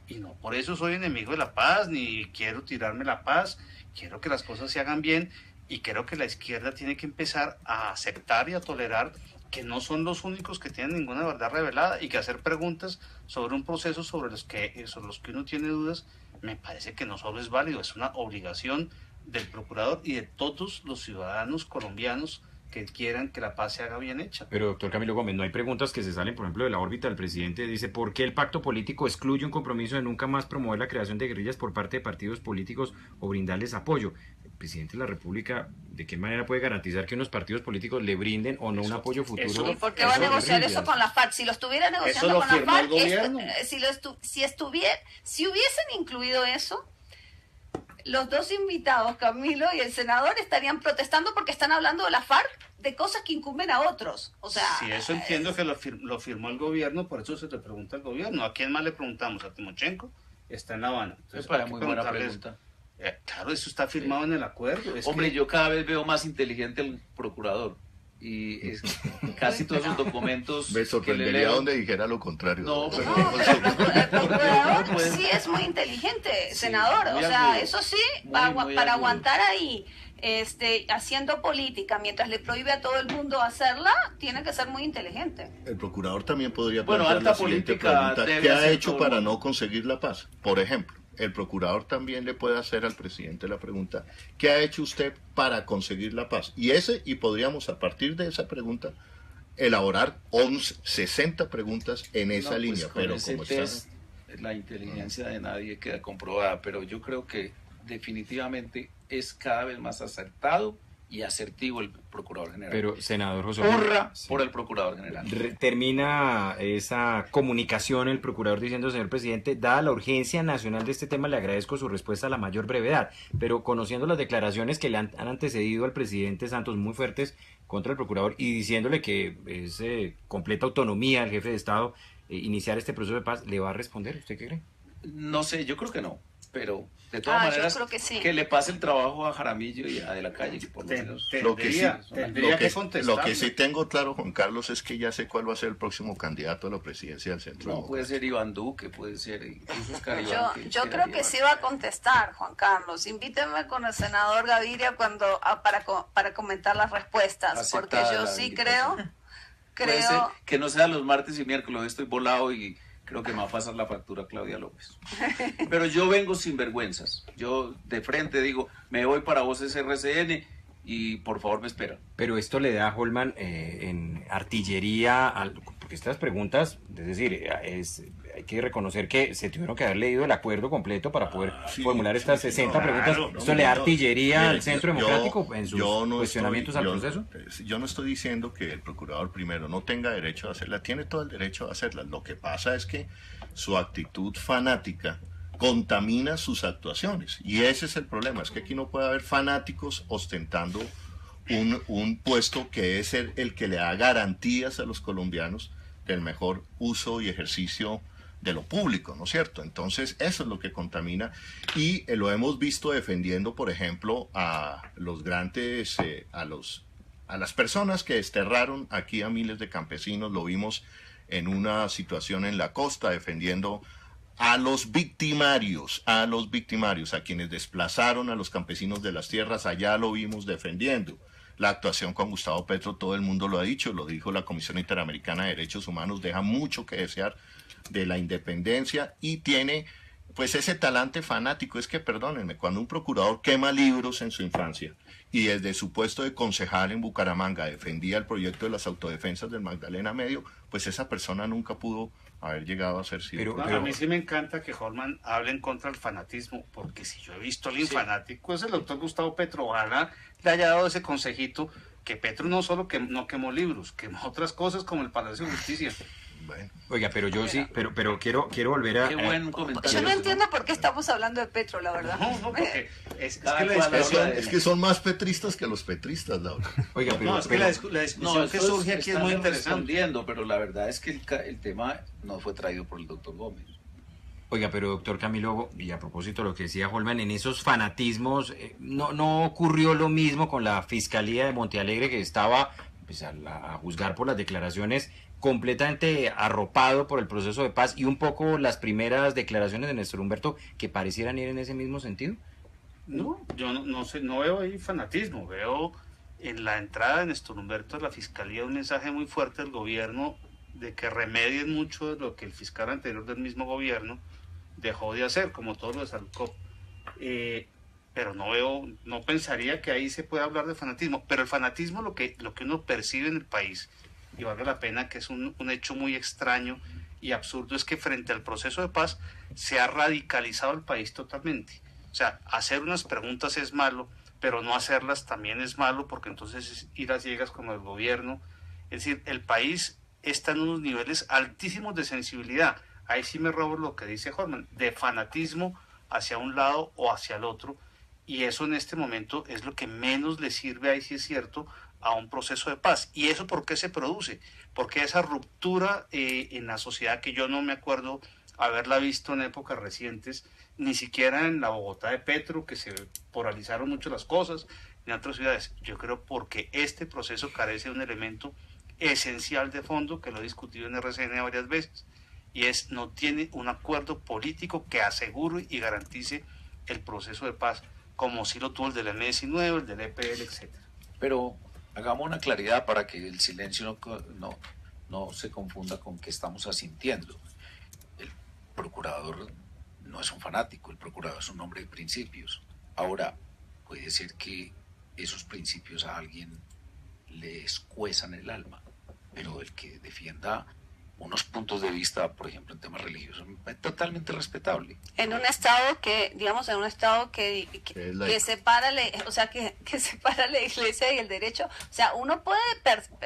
[SPEAKER 3] Y no por eso soy enemigo de la paz, ni quiero tirarme la paz, quiero que las cosas se hagan bien, y creo que la izquierda tiene que empezar a aceptar y a tolerar que no son los únicos que tienen ninguna verdad revelada, y que hacer preguntas sobre un proceso sobre los que uno tiene dudas, me parece que no solo es válido, es una obligación del procurador y de todos los ciudadanos colombianos que quieran que la paz se haga bien hecha.
[SPEAKER 9] Pero, doctor Camilo Gómez, no hay preguntas que se salen, por ejemplo, de la órbita del presidente. Dice, ¿por qué el pacto político excluye un compromiso de nunca más promover la creación de guerrillas por parte de partidos políticos o brindarles apoyo? presidente de la República, ¿de qué manera puede garantizar que unos partidos políticos le brinden o no un apoyo futuro?
[SPEAKER 16] ¿Y por qué va a negociar eso con la FARC? Si lo estuviera negociando con la FARC, si hubiesen incluido eso, los dos invitados, Camilo y el senador, estarían protestando porque están hablando de la FARC, de cosas que incumben a otros. O sea,
[SPEAKER 3] si eso entiendo que lo firmó el gobierno, por eso se le pregunta al gobierno. ¿A quién más le preguntamos? A Timochenko, está en La Habana. Entonces,
[SPEAKER 17] para muy buena pregunta.
[SPEAKER 3] Claro, eso está firmado en el acuerdo.
[SPEAKER 17] Hombre, yo cada vez veo más inteligente al procurador. Y casi todos esos documentos.
[SPEAKER 2] Me sorprendería donde dijera lo contrario.
[SPEAKER 17] No, pero
[SPEAKER 16] el procurador sí es muy inteligente, senador. O sea, eso sí, para aguantar ahí haciendo política mientras le prohíbe a todo el mundo hacerla, tiene que ser muy inteligente.
[SPEAKER 2] El procurador también podría
[SPEAKER 17] plantear
[SPEAKER 2] alta la siguiente pregunta: ¿qué ha hecho para no conseguir la paz? Por ejemplo, el procurador también le puede hacer al presidente la pregunta: ¿qué ha hecho usted para conseguir la paz? Y podríamos, a partir de esa pregunta, elaborar 60 preguntas en esa línea.
[SPEAKER 17] Pero como test, la inteligencia de nadie queda comprobada, pero yo creo que definitivamente es cada vez más acertado y asertivo el procurador general.
[SPEAKER 9] Pero, senador José,
[SPEAKER 17] hurra por el procurador general.
[SPEAKER 9] Termina esa comunicación el procurador diciendo: señor presidente, dada la urgencia nacional de este tema, le agradezco su respuesta a la mayor brevedad, pero conociendo las declaraciones que le han antecedido al presidente Santos, muy fuertes contra el procurador, y diciéndole que es completa autonomía al jefe de Estado iniciar este proceso de paz, ¿le va a responder? ¿Usted qué cree?
[SPEAKER 17] No sé, yo creo que no, pero de todas maneras,
[SPEAKER 16] yo creo que, sí.
[SPEAKER 17] Que le pase el trabajo a Jaramillo y a De la Calle, que por lo menos
[SPEAKER 2] lo que sí tengo claro, Juan Carlos, es que ya sé cuál va a ser el próximo candidato a la presidencia del Centro.
[SPEAKER 17] No, puede ser Iván Duque, puede ser incluso Oscar Iván.
[SPEAKER 16] Yo creo que sí va a contestar, Juan Carlos. Invítenme con el senador Gaviria para comentar las respuestas, porque yo sí creo
[SPEAKER 17] que no sea los martes y miércoles, estoy volado y creo que me va a pasar la factura Claudia López. Pero yo vengo sin vergüenzas. Yo de frente digo, me voy para Voces RCN y por favor me esperan.
[SPEAKER 9] Pero esto le da a Holman en artillería, porque estas preguntas, es decir, hay que reconocer que se tuvieron que haber leído el acuerdo completo para poder formular estas 60 preguntas. ¿Esto le da artillería al Centro Democrático en sus cuestionamientos al proceso?
[SPEAKER 2] Yo no estoy diciendo que el procurador primero no tenga derecho a hacerla, tiene todo el derecho a hacerla. Lo que pasa es que su actitud fanática contamina sus actuaciones, y ese es el problema, es que aquí no puede haber fanáticos ostentando un puesto que es el que le da garantías a los colombianos del mejor uso y ejercicio de lo público, ¿no es cierto? Entonces eso es lo que contamina, y lo hemos visto defendiendo, por ejemplo, a los grandes, a las personas que desterraron aquí a miles de campesinos. Lo vimos en una situación en la costa defendiendo a los victimarios, a quienes desplazaron a los campesinos de las tierras. Allá lo vimos defendiendo. La actuación con Gustavo Petro, todo el mundo lo ha dicho, lo dijo la Comisión Interamericana de Derechos Humanos, deja mucho que desear de la independencia, y tiene pues ese talante fanático. Es que, perdónenme, cuando un procurador quema libros en su infancia y desde su puesto de concejal en Bucaramanga defendía el proyecto de las autodefensas del Magdalena Medio, pues esa persona nunca pudo haber llegado a ser ciudadano.
[SPEAKER 3] Pero a mí sí me encanta que Holman hable en contra del fanatismo, porque si yo he visto al fanático es el doctor Gustavo Petro. Ojalá le haya dado ese consejito, que Petro no solo no quemó libros, quemó otras cosas como el Palacio de Justicia.
[SPEAKER 2] Bueno.
[SPEAKER 9] Oiga, pero yo sí, pero quiero volver a...
[SPEAKER 17] Qué buen comentario.
[SPEAKER 16] Yo no entiendo por qué estamos hablando de Petro, la verdad.
[SPEAKER 3] No, porque es
[SPEAKER 2] que son más petristas que los petristas, Laura.
[SPEAKER 9] Oiga, pero,
[SPEAKER 3] es que la discusión que surge aquí es muy interesante.
[SPEAKER 17] Pero la verdad es que el tema no fue traído por el doctor Gómez.
[SPEAKER 9] Oiga, pero doctor Camilo, y a propósito de lo que decía Holman, en esos fanatismos, no ocurrió lo mismo con la Fiscalía de Montealegre, que estaba pues, a juzgar por las declaraciones, completamente arropado por el proceso de paz, y un poco las primeras declaraciones de Néstor Humberto que parecieran ir en ese mismo sentido?
[SPEAKER 3] No, yo no sé, no veo ahí fanatismo, veo en la entrada de Néstor Humberto a la Fiscalía un mensaje muy fuerte del gobierno de que remedien mucho de lo que el fiscal anterior del mismo gobierno dejó de hacer, como todo lo de Salcop. Pero no pensaría que ahí se pueda hablar de fanatismo. Pero el fanatismo, lo que uno percibe en el país, y vale la pena, que es un hecho muy extraño y absurdo, es que frente al proceso de paz se ha radicalizado el país totalmente. O sea, hacer unas preguntas es malo, pero no hacerlas también es malo, porque entonces es ir a ciegas como el gobierno. Es decir, el país está en unos niveles altísimos de sensibilidad. Ahí sí me robo lo que dice Holman, de fanatismo hacia un lado o hacia el otro, y eso en este momento es lo que menos le sirve, ahí sí es cierto, a un proceso de paz. ¿Y eso por qué se produce? Porque esa ruptura en la sociedad, que yo no me acuerdo haberla visto en épocas recientes, ni siquiera en la Bogotá de Petro, que se polarizaron mucho las cosas, en otras ciudades. Yo creo porque este proceso carece de un elemento esencial de fondo, que lo he discutido en RCN varias veces, y es no tiene un acuerdo político que asegure y garantice el proceso de paz, como sí lo tuvo el del M19, el del EPL, etcétera.
[SPEAKER 17] Pero hagamos una claridad para que el silencio no se confunda con que estamos asintiendo. El procurador no es un fanático, el procurador es un hombre de principios. Ahora, puede ser que esos principios a alguien le escuezan el alma, pero el que defienda unos puntos de vista, por ejemplo, en temas religiosos, es totalmente respetable.
[SPEAKER 16] En un estado que, digamos, en un estado que separa, o sea, que separa la iglesia y el derecho, o sea, uno puede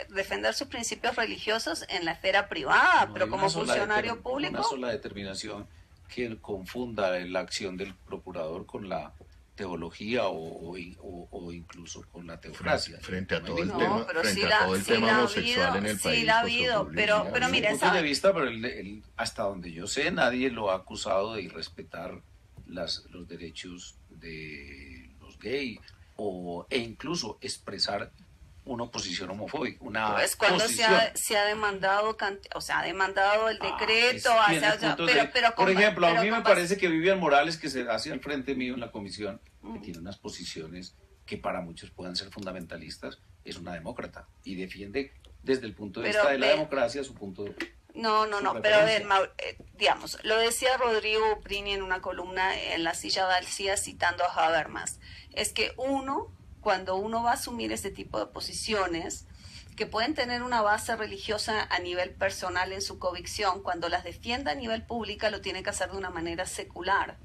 [SPEAKER 16] defender sus principios religiosos en la esfera privada, pero como funcionario público...
[SPEAKER 17] Una sola determinación que confunda la acción del procurador con la teología o incluso con la teocracia.
[SPEAKER 2] Frente a todo el tema, frente a todo el tema homosexual en el país.
[SPEAKER 16] Sí, la ha habido, pero mire,
[SPEAKER 17] punto de vista, pero hasta donde yo sé, nadie lo ha acusado de irrespetar los derechos de los gays e incluso expresar una oposición homofóbica, una
[SPEAKER 16] pues cuando
[SPEAKER 17] posición.
[SPEAKER 16] se ha demandado, o sea, ha demandado el decreto,
[SPEAKER 17] por ejemplo, a mí me parece que Vivian Morales, que se hace al frente mío en la comisión, que tiene unas posiciones que para muchos puedan ser fundamentalistas, es una demócrata y defiende desde el punto de vista de la democracia su punto.
[SPEAKER 16] No, pero a ver, digamos, lo decía Rodrigo Prini en una columna en La Silla Vacía citando a Habermas, es que cuando uno va a asumir este tipo de posiciones, que pueden tener una base religiosa a nivel personal en su convicción, cuando las defienda a nivel pública lo tiene que hacer de una manera secular.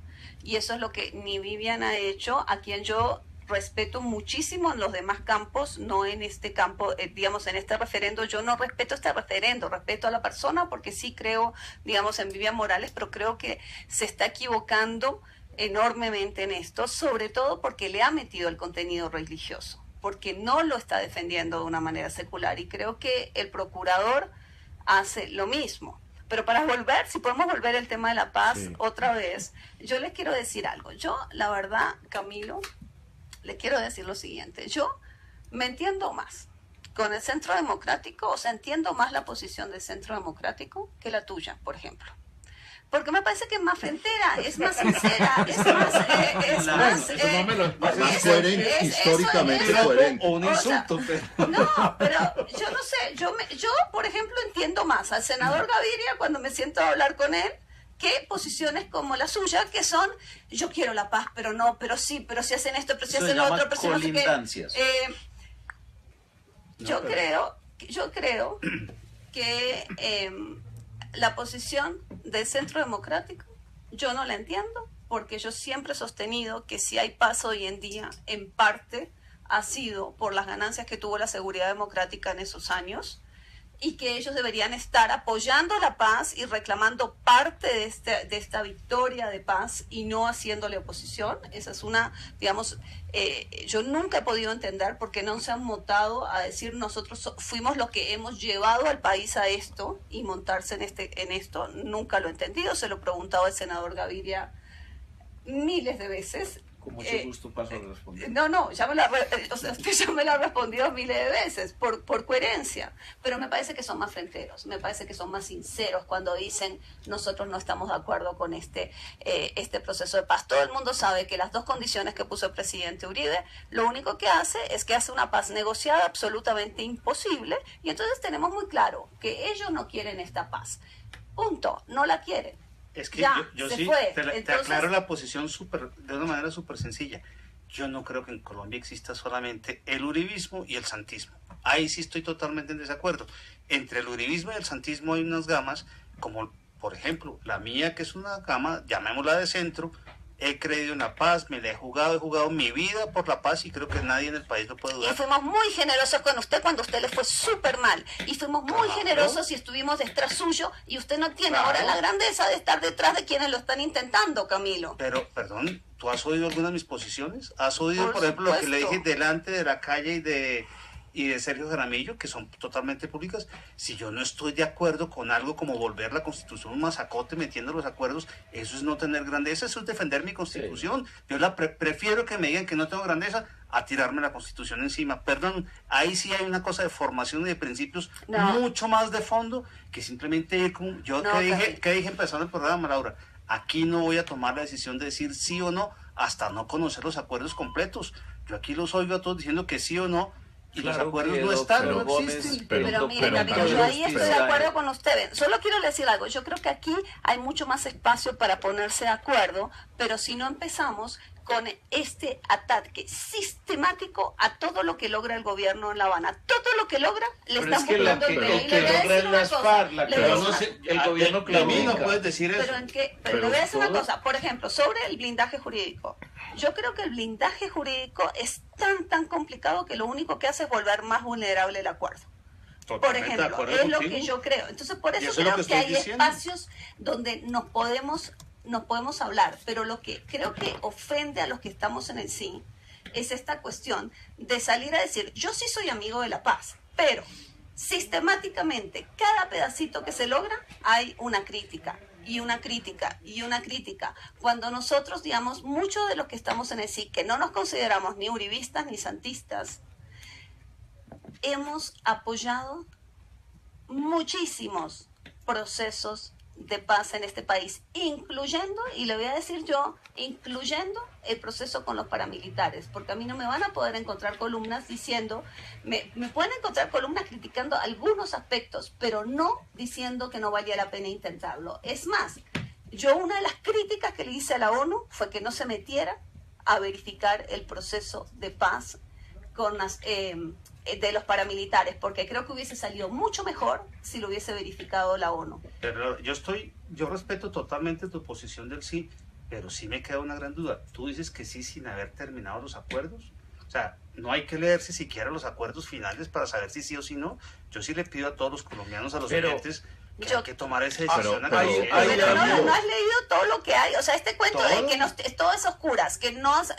[SPEAKER 16] Y eso es lo que ni Vivian ha hecho, a quien yo respeto muchísimo en los demás campos, no en este campo, digamos, en este referendo. Yo no respeto este referendo, respeto a la persona porque sí creo, digamos, en Vivian Morales, pero creo que se está equivocando enormemente en esto, sobre todo porque le ha metido el contenido religioso, porque no lo está defendiendo de una manera secular, y creo que el procurador hace lo mismo. Pero para volver, si podemos volver al tema de la paz otra vez, yo les quiero decir algo. Yo, la verdad, Camilo, le quiero decir lo siguiente. Yo me entiendo más con el Centro Democrático, o sea, entiendo más la posición del Centro Democrático que la tuya, por ejemplo. Porque me parece que es más frentera, es más sincera,
[SPEAKER 2] históricamente coherente.
[SPEAKER 17] O un insulto.
[SPEAKER 16] No, pero yo no sé, yo por ejemplo entiendo más al senador Gaviria cuando me siento a hablar con él que posiciones como la suya, que son, yo quiero la paz, pero no, pero sí hacen esto, pero si hacen lo otro, pero si no sé qué. Yo creo que la posición del Centro Democrático yo no la entiendo, porque yo siempre he sostenido que si hay paz hoy en día, en parte ha sido por las ganancias que tuvo la seguridad democrática en esos años, y que ellos deberían estar apoyando la paz y reclamando parte de esta victoria de paz y no haciéndole oposición. Esa es una, digamos, yo nunca he podido entender por qué no se han montado a decir nosotros fuimos los que hemos llevado al país a esto y montarse en esto. Nunca lo he entendido, se lo he preguntado al senador Gaviria miles de veces.
[SPEAKER 17] Con mucho gusto paso a responder.
[SPEAKER 16] No, ya me lo ha respondido miles de veces, por coherencia. Pero me parece que son más fronteros, me parece que son más sinceros cuando dicen nosotros no estamos de acuerdo con este proceso de paz. Todo el mundo sabe que las dos condiciones que puso el presidente Uribe, lo único que hace es que hace una paz negociada absolutamente imposible, y entonces tenemos muy claro que ellos no quieren esta paz. Punto, no la quieren.
[SPEAKER 3] Es que yo sí te aclaro la posición de una manera súper sencilla. Yo no creo que en Colombia exista solamente el uribismo y el santismo. Ahí sí estoy totalmente en desacuerdo. Entre el uribismo y el santismo hay unas gamas, como por ejemplo la mía, que es una gama, llamémosla de centro, he creído en la paz, me la he jugado mi vida por la paz y creo que nadie en el país lo puede dudar.
[SPEAKER 16] Y fuimos muy generosos con usted cuando usted le fue súper mal. Y fuimos muy generosos y estuvimos detrás suyo y usted no tiene ahora la grandeza de estar detrás de quienes lo están intentando, Camilo.
[SPEAKER 3] Pero, perdón, ¿tú has oído alguna de mis posiciones? ¿Has oído, por ejemplo, lo que le dije delante de la calle y de Sergio Jaramillo, que son totalmente públicas? Si yo no estoy de acuerdo con algo como volver la Constitución un masacote metiendo los acuerdos, eso es no tener grandeza, eso es defender mi Constitución. Yo prefiero que me digan que no tengo grandeza a tirarme la Constitución encima. Perdón, ahí sí hay una cosa de formación y de principios mucho más de fondo que simplemente ir como... ¿Qué dije empezando el programa, Laura? Aquí no voy a tomar la decisión de decir sí o no hasta no conocer los acuerdos completos. Yo aquí los oigo a todos diciendo que sí o no, y los acuerdos no están, no existen.
[SPEAKER 16] Pero mire, Camilo, yo ahí estoy de acuerdo con ustedes. Solo quiero decir algo. Yo creo que aquí hay mucho más espacio para ponerse de acuerdo, pero si no empezamos con este ataque sistemático a todo lo que logra el gobierno en La Habana. Todo lo que logra le están buscando el pelo.
[SPEAKER 17] El que logra es las FARC, el gobierno claudica.
[SPEAKER 3] No puedes decir eso.
[SPEAKER 16] Pero le voy a decir una cosa. Por ejemplo, sobre el blindaje jurídico. Yo creo que el blindaje jurídico es tan complicado que lo único que hace es volver más vulnerable el acuerdo. Por ejemplo, es lo que yo creo. Entonces, por eso creo que hay espacios donde nos podemos hablar, pero lo que creo que ofende a los que estamos en el sí es esta cuestión de salir a decir, yo sí soy amigo de la paz, pero sistemáticamente cada pedacito que se logra hay una crítica y una crítica y una crítica, cuando nosotros, digamos, muchos de los que estamos en el sí, que no nos consideramos ni uribistas ni santistas, hemos apoyado muchísimos procesos de paz en este país, incluyendo, y le voy a decir yo, incluyendo el proceso con los paramilitares, porque a mí no me van a poder encontrar columnas diciendo, me pueden encontrar columnas criticando algunos aspectos, pero no diciendo que no valía la pena intentarlo. Es más, yo una de las críticas que le hice a la ONU fue que no se metiera a verificar el proceso de paz con de los paramilitares, porque creo que hubiese salido mucho mejor si lo hubiese verificado la ONU.
[SPEAKER 3] Pero yo respeto totalmente tu posición del sí, pero sí me queda una gran duda. Tú dices que sí sin haber terminado los acuerdos. O sea, no hay que leerse siquiera los acuerdos finales para saber si sí o si no. Yo sí le pido a todos los colombianos, a los oyentes, que hay que tomar esa decisión.
[SPEAKER 16] Pero no has leído todo lo que hay. O sea, este cuento de que todo es oscuras, que no has...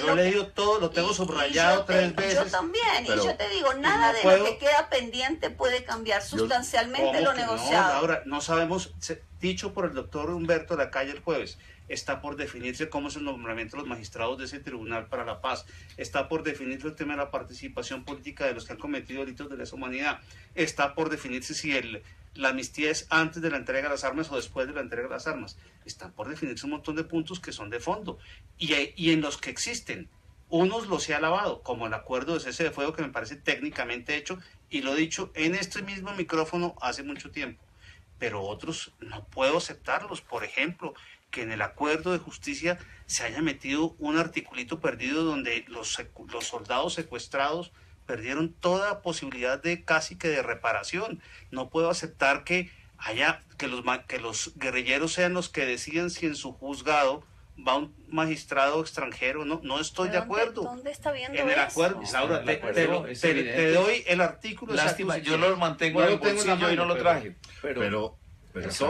[SPEAKER 3] Yo he leído todo, lo tengo subrayado 3 veces.
[SPEAKER 16] Yo también, y yo te digo, nada de lo que queda pendiente puede cambiar sustancialmente lo negociado.
[SPEAKER 3] No, Laura, no sabemos, dicho por el doctor Humberto Lacalle el jueves, está por definirse cómo es el nombramiento de los magistrados de ese Tribunal para la Paz, está por definirse el tema de la participación política de los que han cometido delitos de lesa humanidad, está por definirse si la amnistía es antes de la entrega de las armas o después de la entrega de las armas. Están por definirse un montón de puntos que son de fondo. Y en los que existen, unos los he alabado, como el acuerdo de cese de fuego, que me parece técnicamente hecho, y lo he dicho en este mismo micrófono hace mucho tiempo. Pero otros no puedo aceptarlos. Por ejemplo, que en el acuerdo de justicia se haya metido un articulito perdido donde los soldados secuestrados perdieron toda posibilidad de casi que de reparación. No puedo aceptar que los guerrilleros sean los que decidan si en su juzgado va un magistrado extranjero. No estoy de acuerdo.
[SPEAKER 16] ¿Dónde está viendo
[SPEAKER 3] en el acuerdo?
[SPEAKER 16] eso?
[SPEAKER 3] Laura, te doy el artículo.
[SPEAKER 17] Lástima, yo lo mantengo en el bolsillo y no lo traje. Pero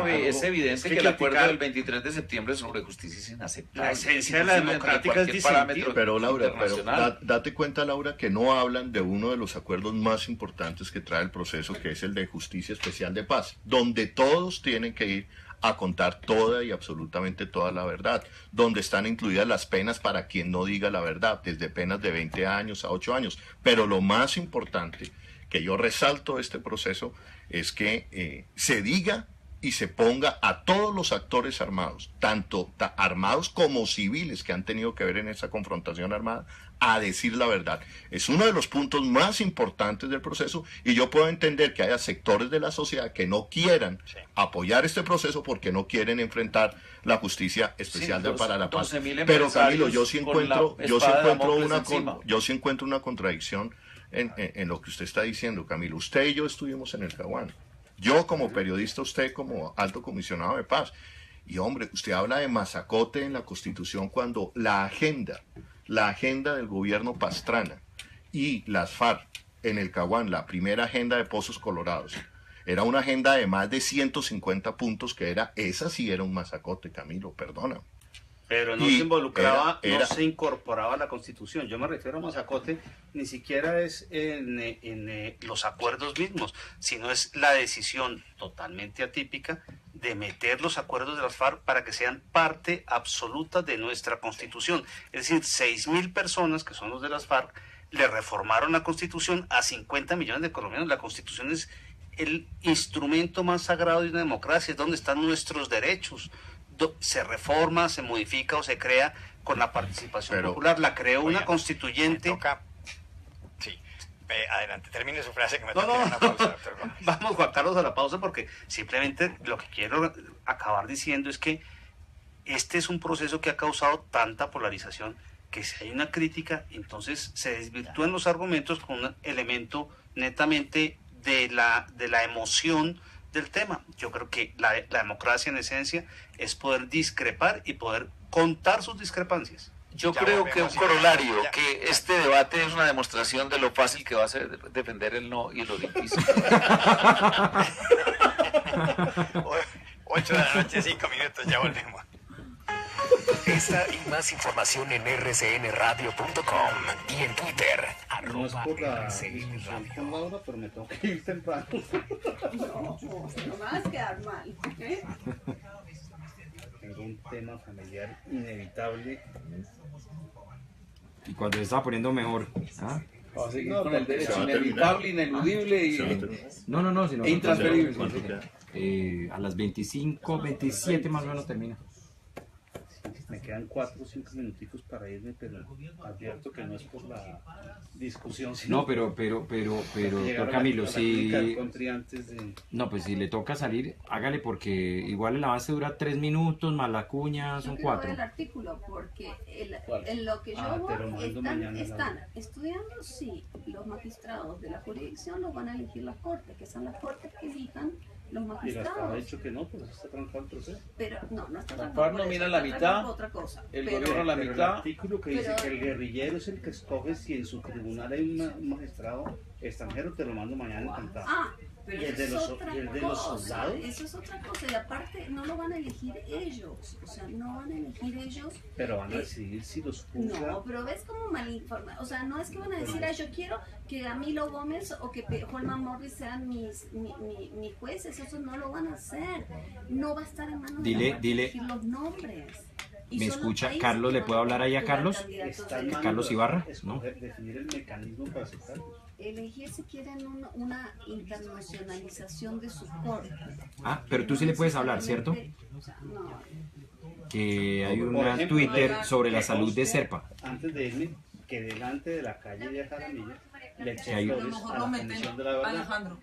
[SPEAKER 17] es evidente que el acuerdo del 23 de septiembre sobre justicia es inaceptable.
[SPEAKER 3] La esencia de la democrática es distinta.
[SPEAKER 2] Pero Laura, date cuenta, Laura, que no hablan de uno de los acuerdos más importantes que trae el proceso, que es el de Justicia Especial de Paz, donde todos tienen que ir a contar toda y absolutamente toda la verdad, donde están incluidas las penas para quien no diga la verdad, desde penas de 20 años a 8 años. Pero lo más importante que yo resalto de este proceso es que se diga y se ponga a todos los actores armados, tanto armados como civiles que han tenido que ver en esa confrontación armada, a decir la verdad. Es uno de los puntos más importantes del proceso, y yo puedo entender que haya sectores de la sociedad que no quieran apoyar este proceso porque no quieren enfrentar la justicia especial para la paz. Pero Camilo, yo sí encuentro una contradicción en lo que usted está diciendo, Camilo. Usted y yo estuvimos en el Caguán. Yo como periodista, usted como alto comisionado de paz. Y hombre, usted habla de masacote en la Constitución cuando la agenda del gobierno Pastrana y las FARC en el Caguán, la primera agenda de Pozos Colorados, era una agenda de más de 150 puntos esa sí era un masacote, Camilo, perdona.
[SPEAKER 3] Pero no se involucraba, no se incorporaba a la Constitución. Yo me refiero a masacote, ni siquiera es en los acuerdos mismos, sino es la decisión totalmente atípica de meter los acuerdos de las FARC para que sean parte absoluta de nuestra Constitución. Es decir, 6.000 personas, que son los de las FARC, le reformaron la Constitución a 50 millones de colombianos. La Constitución es el instrumento más sagrado de una democracia, es donde están nuestros derechos. Se reforma, se modifica o se crea con la participación popular. La creó una constituyente.
[SPEAKER 6] Sí, adelante, termine su frase que me toca una pausa, doctor Gómez.
[SPEAKER 3] Vamos, Juan Carlos, a la pausa, porque simplemente lo que quiero acabar diciendo es que este es un proceso que ha causado tanta polarización que si hay una crítica, entonces se desvirtúan los argumentos con un elemento netamente de la emoción del tema. Yo creo que la democracia en esencia es poder discrepar y poder contar sus discrepancias.
[SPEAKER 17] Yo creo que un corolario, que este debate es una demostración de lo fácil que va a ser defender el no y lo difícil.
[SPEAKER 6] 8 de la noche, 5 minutos, ya volvemos.
[SPEAKER 8] Esta y más información en rcnradio.com y en Twitter,
[SPEAKER 3] No es por la discusión con Laura, pero me tengo que ir temprano.
[SPEAKER 5] No me vas a quedar mal.
[SPEAKER 3] Tengo un tema familiar inevitable.
[SPEAKER 9] Y cuando se estaba poniendo mejor. ¿Ah?
[SPEAKER 1] Va a seguir con el derecho inevitable, ineludible y
[SPEAKER 9] sino
[SPEAKER 1] intransferible.
[SPEAKER 9] A las 25, 27 más o menos termina.
[SPEAKER 3] Me quedan 4 o 5 minuticos para irme, pero advierto que no es por la discusión.
[SPEAKER 9] No, pero doctor Camilo, si... No, pues si le toca salir, hágale, porque igual el avance dura 3 minutos, más la cuña son 4.
[SPEAKER 5] El artículo, porque en lo que yo voy están estudiando si los magistrados de la jurisdicción los van a elegir las cortes, que son las cortes que elijan los magistrados.
[SPEAKER 3] Y ha dicho que no, pues está trancado el proceso.
[SPEAKER 5] Pero no está
[SPEAKER 1] trancado. La FARC nomina la mitad,
[SPEAKER 5] otra cosa.
[SPEAKER 1] El gobierno la mitad.
[SPEAKER 3] El artículo que dice que el guerrillero es el que escoge si en su tribunal hay un magistrado extranjero, te lo mando mañana encantado.
[SPEAKER 5] Pero
[SPEAKER 3] y el de los soldados.
[SPEAKER 5] Eso es otra cosa, y aparte no lo van a elegir ellos, o sea, no van a elegir ellos.
[SPEAKER 3] Pero van a decidir si los juzgan.
[SPEAKER 5] No, pero ves como mal informado, o sea, no es que van a decir, yo quiero que Camilo Gómez o que Holman Morris sean mis jueces, eso no lo van a hacer, no va a estar en manos de la gente elegir los nombres.
[SPEAKER 9] ¿Me escucha? Carlos, ¿le puedo hablar ahí a Carlos? Carlos Ibarra, ¿no?
[SPEAKER 3] Definir el mecanismo para aceptarlos.
[SPEAKER 5] Elegir si quieren una internacionalización de su corte.
[SPEAKER 9] Pero tú sí le puedes hablar, ¿cierto?
[SPEAKER 5] No.
[SPEAKER 9] Que hay una Twitter sobre la salud de Serpa.
[SPEAKER 3] Antes de irme, que delante de la calle de Jaramillo le eché flores a la Comisión de la Verdad.
[SPEAKER 15] Alejandro,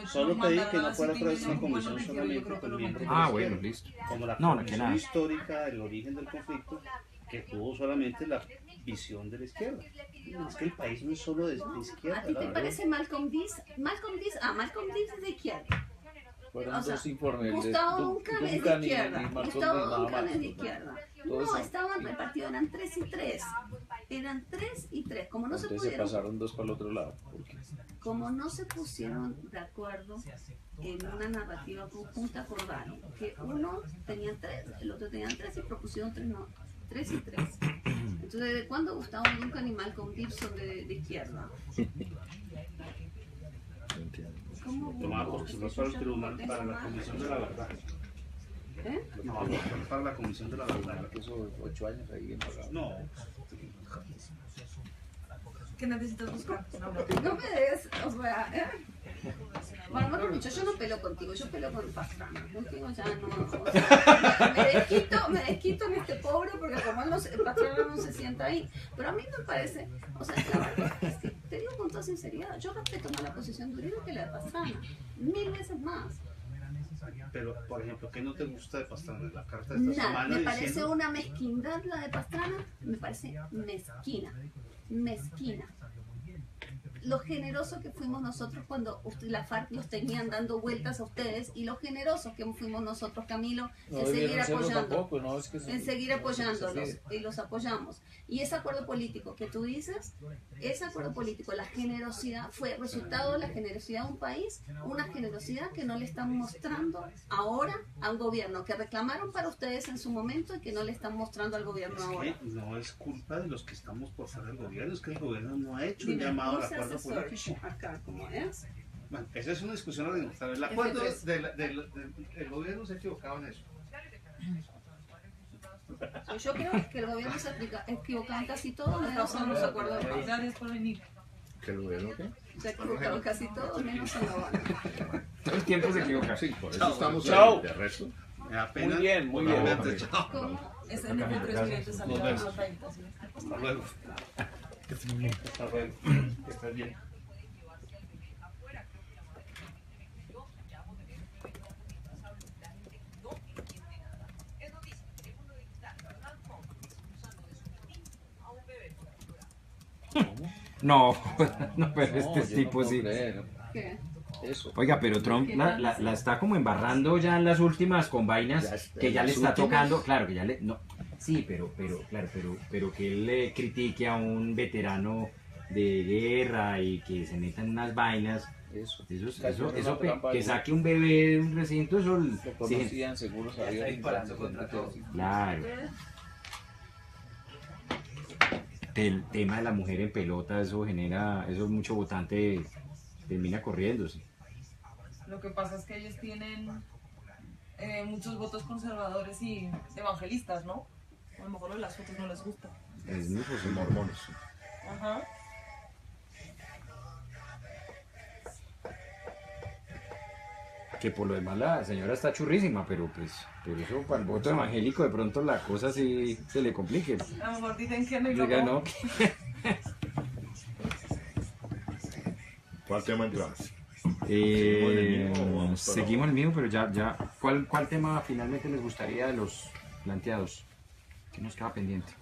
[SPEAKER 3] solo pedí que no fuera otra vez una comisión solamente con miembros de
[SPEAKER 9] bueno, listo.
[SPEAKER 3] Como la comisión histórica del origen del conflicto, que tuvo solamente la visión de la izquierda. Es que el país no es solo de izquierda.
[SPEAKER 5] ¿A ti te parece Malcolm X? Malcolm X es de izquierda.
[SPEAKER 1] Fueron dos informes.
[SPEAKER 5] Gustavo Duncan es de izquierda. Gustavo Duncan es de izquierda. No, estaban repartidos, eran 3 y 3. Eran 3 y 3. Como no
[SPEAKER 1] Entonces se pasaron 2 para el otro lado.
[SPEAKER 5] Como no se pusieron de acuerdo en una narrativa conjunta, acordaron que uno tenía 3, el otro tenía 3 y propusieron 3 y 3. Entonces, ¿desde cuándo Gustavo Duncan y Malcolm X son de izquierda?
[SPEAKER 3] Tomaba postular para el tribunal, para la Comisión de la Verdad. No, para la Comisión de la Verdad.
[SPEAKER 1] Eso 8 años ahí.
[SPEAKER 3] No.
[SPEAKER 15] ¿Qué necesitas buscar?
[SPEAKER 5] No me des, o sea, Bueno, mejor dicho, yo no peleo contigo, yo peleo con Pastrana. Contigo ya no. O sea, me desquito en este pobre porque como el Pastrana no se sienta ahí. Pero a mí me parece, o sea, la verdad es que te digo con toda sinceridad, yo respeto más la posición de Uribe que la de Pastrana. 1000 veces más.
[SPEAKER 3] Pero, por ejemplo, ¿qué no te gusta de Pastrana? La carta de esta semana
[SPEAKER 5] me parece
[SPEAKER 3] diciendo...
[SPEAKER 5] una mezquindad la de Pastrana, me parece mezquina. lo generoso que fuimos nosotros cuando la FARC los tenían dando vueltas a ustedes y lo generosos que fuimos nosotros, Camilo, en seguir apoyando, en seguir apoyándolos y los apoyamos. Y ese acuerdo político que tú dices, ese acuerdo político, la generosidad fue resultado de la generosidad de un país, una generosidad que no le están mostrando ahora al gobierno, que reclamaron para ustedes en su momento y que no le están mostrando al gobierno ahora.
[SPEAKER 3] No es culpa de los que estamos por fuera del gobierno, es que el gobierno no ha hecho un llamado al acuerdo político.
[SPEAKER 5] Acá, ¿cómo es?
[SPEAKER 3] Bueno, esa es una discusión a demostrar. El acuerdo del gobierno se ha equivocado en eso.
[SPEAKER 5] Yo creo que el gobierno se ha equivocado en casi todo, menos en los acuerdos de paz.
[SPEAKER 15] Gracias por venir.
[SPEAKER 2] ¿Que el gobierno qué?
[SPEAKER 5] Se ha equivocado casi todo, menos en la Habana.
[SPEAKER 9] Todo el tiempo se equivoca.
[SPEAKER 2] Sí, por eso estamos
[SPEAKER 17] Chao.
[SPEAKER 2] ahí. De resto.
[SPEAKER 17] Muy bien, muy bien.
[SPEAKER 15] Es el de 3 minutos a la
[SPEAKER 3] Hasta luego. Hasta luego. Que estés bien.
[SPEAKER 9] No, no, pero este tipo sí.
[SPEAKER 5] ¿Qué?
[SPEAKER 1] Eso.
[SPEAKER 9] Oiga, pero Trump la está como embarrando ya en las últimas con vainas que ya le está tocando, claro, que ya le, no, sí, pero que él le critique a un veterano de guerra y que se meta en unas vainas, eso que saque un bebé un recinto, eso
[SPEAKER 1] lo conocían, seguro sabían.
[SPEAKER 9] Claro. El tema de la mujer en pelota, eso mucho votante termina corriéndose.
[SPEAKER 15] Lo que pasa es que ellos tienen muchos votos conservadores y evangelistas, ¿no? A lo mejor las fotos no les gusta.
[SPEAKER 2] Es muchos mormones.
[SPEAKER 15] Ajá.
[SPEAKER 9] Que por lo demás la señora está churrísima, pero eso para el voto evangélico de pronto la cosa sí se le complique.
[SPEAKER 15] A lo mejor dicen que no y
[SPEAKER 9] Diga, no.
[SPEAKER 2] ¿Cuál tema entramos?
[SPEAKER 9] Seguimos el mismo, pero ya. ¿Cuál tema finalmente les gustaría de los planteados? ¿Qué nos queda pendiente?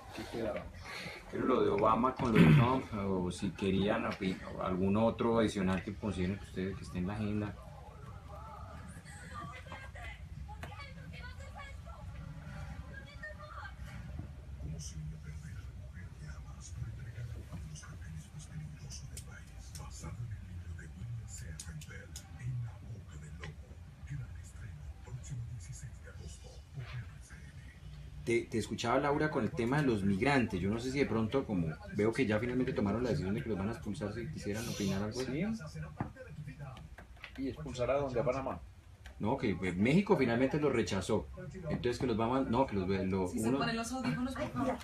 [SPEAKER 9] Pero lo de Obama con lo de Trump, o si querían o algún otro adicional que consideren que ustedes que esté en la agenda. Te escuchaba, Laura, con el tema de los migrantes. Yo no sé si de pronto, como veo que ya finalmente tomaron la decisión de que los van a expulsar, si quisieran opinar algo.
[SPEAKER 1] ¿Sí? ¿Y expulsar a dónde? ¿A Panamá?
[SPEAKER 9] No, que México finalmente los rechazó. Entonces que los vamos a... No, que los...
[SPEAKER 15] Si se ponen los audífonos, por favor.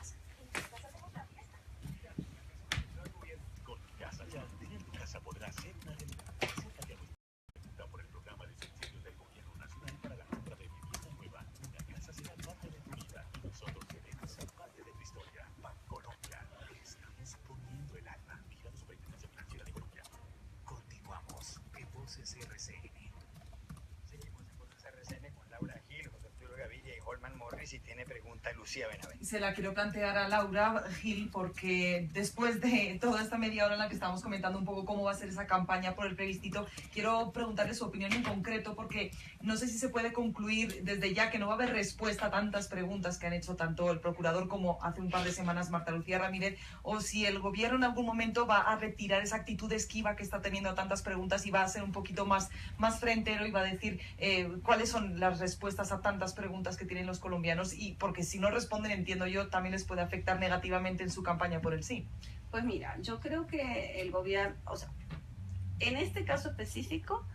[SPEAKER 6] Si tiene pregunta Lucía Benavente.
[SPEAKER 15] Se la quiero plantear a Laura Gil porque después de toda esta media hora en la que estamos comentando un poco cómo va a ser esa campaña por el plebiscito, quiero preguntarle su opinión en concreto porque no sé si se puede concluir desde ya que no va a haber respuesta a tantas preguntas que han hecho tanto el procurador como hace un par de semanas Marta Lucía Ramírez, o si el gobierno en algún momento va a retirar esa actitud esquiva que está teniendo a tantas preguntas y va a ser un poquito más frentero y va a decir cuáles son las respuestas a tantas preguntas que tienen los colombianos, y porque si no responden, entiendo yo, también les puede afectar negativamente en su campaña por el sí.
[SPEAKER 5] Pues mira, yo creo que el gobierno, o sea, en este caso específico,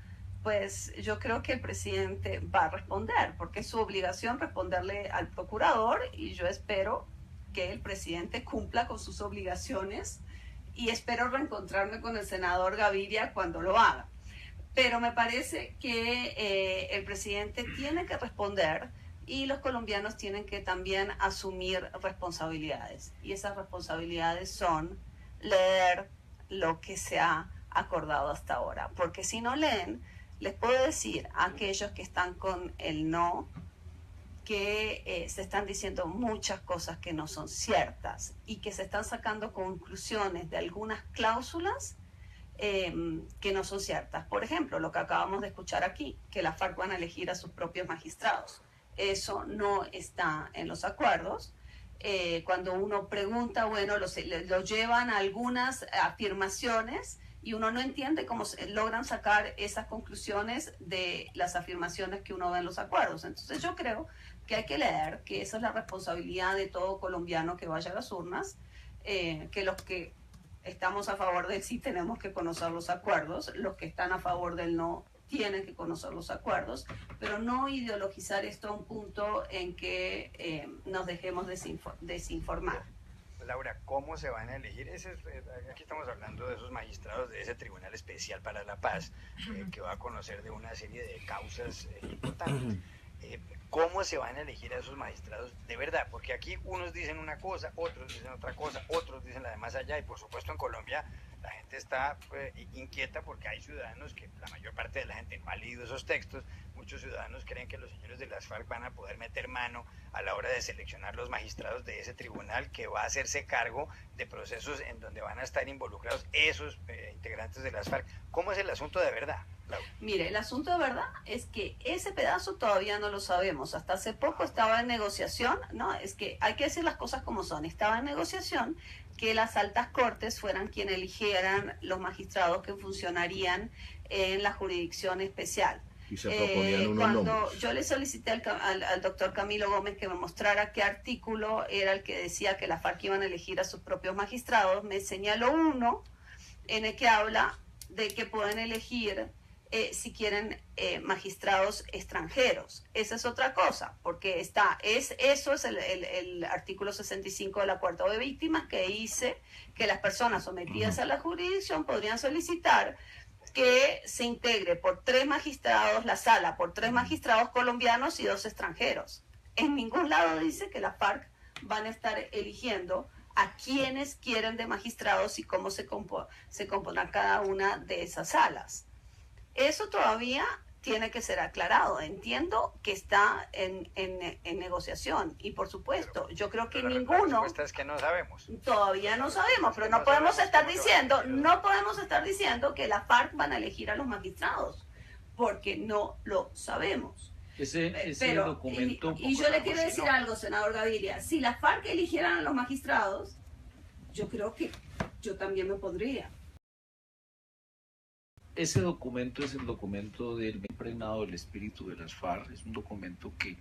[SPEAKER 5] pues yo creo que el presidente va a responder, porque es su obligación responderle al procurador, y yo espero que el presidente cumpla con sus obligaciones, y espero reencontrarme con el senador Gaviria cuando lo haga. Pero me parece que el presidente tiene que responder, y los colombianos tienen que también asumir responsabilidades. Y esas responsabilidades son leer lo que se ha acordado hasta ahora. Porque si no leen, les puedo decir a aquellos que están con el no, que se están diciendo muchas cosas que no son ciertas y que se están sacando conclusiones de algunas cláusulas
[SPEAKER 16] que no son ciertas. Por ejemplo, lo que acabamos de escuchar aquí, que las FARC van a elegir a sus propios magistrados. Eso no está en los acuerdos. Cuando uno pregunta, bueno, lo llevan a algunas afirmaciones y uno no entiende cómo logran sacar esas conclusiones de las afirmaciones que uno ve en los acuerdos. Entonces yo creo que hay que leer, que esa es la responsabilidad de todo colombiano que vaya a las urnas, que los que estamos a favor del sí tenemos que conocer los acuerdos, los que están a favor del no tienen que conocer los acuerdos, pero no ideologizar esto a un punto en que nos dejemos desinformar.
[SPEAKER 6] Laura, ¿cómo se van a elegir? Aquí estamos hablando de esos magistrados de ese Tribunal Especial para la Paz, que va a conocer de una serie de causas importantes. ¿Cómo se van a elegir a esos magistrados de verdad? Porque aquí unos dicen una cosa, otros dicen otra cosa, otros dicen la de más allá, y por supuesto en Colombia la gente está inquieta porque hay ciudadanos que la mayor parte de la gente no ha leído esos textos. Muchos ciudadanos creen que los señores de las FARC van a poder meter mano a la hora de seleccionar los magistrados de ese tribunal que va a hacerse cargo de procesos en donde van a estar involucrados esos integrantes de las FARC. ¿Cómo es el asunto de verdad, Laura?
[SPEAKER 16] Mire, el asunto de verdad es que ese pedazo todavía no lo sabemos. Hasta hace poco estaba en negociación, ¿no? Es que hay que decir las cosas como son. Estaba en negociación que las altas cortes fueran quienes eligieran los magistrados que funcionarían en la jurisdicción especial.
[SPEAKER 2] Y se proponían unos
[SPEAKER 16] cuando
[SPEAKER 2] nombres.
[SPEAKER 16] yo le solicité al doctor Camilo Gómez que me mostrara qué artículo era el que decía que las FARC iban a elegir a sus propios magistrados, me señaló uno en el que habla de que pueden elegir si quieren magistrados extranjeros. Esa es otra cosa, porque eso es el artículo 65 del Acuerdo de Víctimas, que dice que las personas sometidas a la jurisdicción podrían solicitar que se integre por 3 magistrados, la sala por 3 magistrados colombianos y 2 extranjeros. En ningún lado dice que las FARC van a estar eligiendo a quienes quieren de magistrados y cómo se compondrá cada una de esas salas. Eso todavía tiene que ser aclarado. Entiendo que está en negociación y por supuesto, yo creo que ninguno...
[SPEAKER 6] La respuesta es que no sabemos.
[SPEAKER 16] Todavía no sabemos, pero no podemos estar diciendo que las FARC van a elegir a los magistrados, porque no lo sabemos.
[SPEAKER 17] Ese documento...
[SPEAKER 16] Y yo le quiero decir algo, senador Gaviria. Si las FARC eligieran a los magistrados, yo creo que yo también me podría.
[SPEAKER 17] Ese documento es el documento del impregnado del espíritu de las FARC. Es un documento que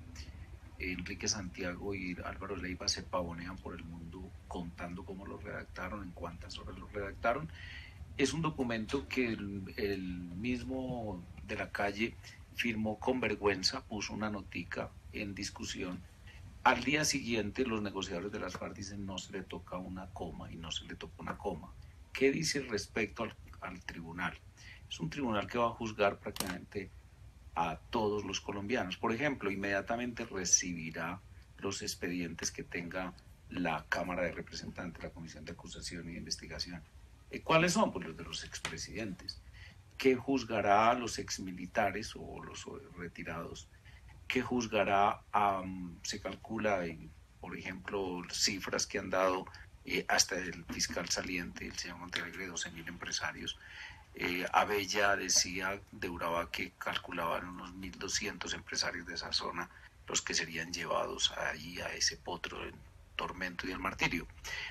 [SPEAKER 17] Enrique Santiago y Álvaro Leiva se pavonean por el mundo contando cómo lo redactaron, en cuántas horas lo redactaron. Es un documento que el mismo de la Calle firmó con vergüenza, puso una notica en discusión. Al día siguiente los negociadores de las FARC dicen no se le toca una coma y no se le toca una coma. ¿Qué dice respecto al tribunal? Es un tribunal que va a juzgar prácticamente a todos los colombianos. Por ejemplo, inmediatamente recibirá los expedientes que tenga la Cámara de Representantes, la Comisión de Acusación y de Investigación. ¿Cuáles son? Pues los de los expresidentes. ¿Qué juzgará a los exmilitares o los retirados? ¿Qué juzgará se calcula, por ejemplo, cifras que han dado hasta el fiscal saliente, el señor Montealegre, 12.000 empresarios? Abella decía de Urabá que calculaban unos 1.200 empresarios de esa zona los que serían llevados allí a ese potro del tormento y el martirio.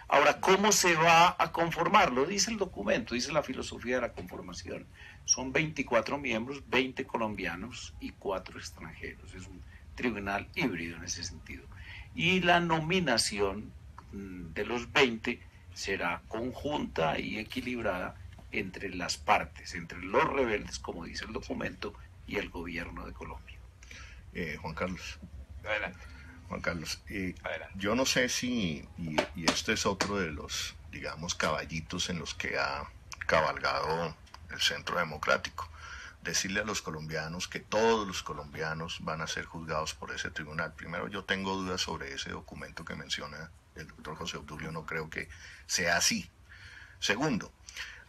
[SPEAKER 17] Ahora, ¿cómo se va a conformar? Lo dice el documento, dice la filosofía de la conformación. Son 24 miembros, 20 colombianos y 4 extranjeros. Es un tribunal híbrido en ese sentido. Y la nominación de los 20 será conjunta y equilibrada entre las partes, entre los rebeldes, como dice el documento, y el gobierno de Colombia.
[SPEAKER 2] Juan Carlos.
[SPEAKER 6] Adelante.
[SPEAKER 2] Juan Carlos, yo no sé si, y este es otro de los, digamos, caballitos en los que ha cabalgado el Centro Democrático, decirle a los colombianos que todos los colombianos van a ser juzgados por ese tribunal. Primero, yo tengo dudas sobre ese documento que menciona el doctor José Obdulio, no creo que sea así. Segundo,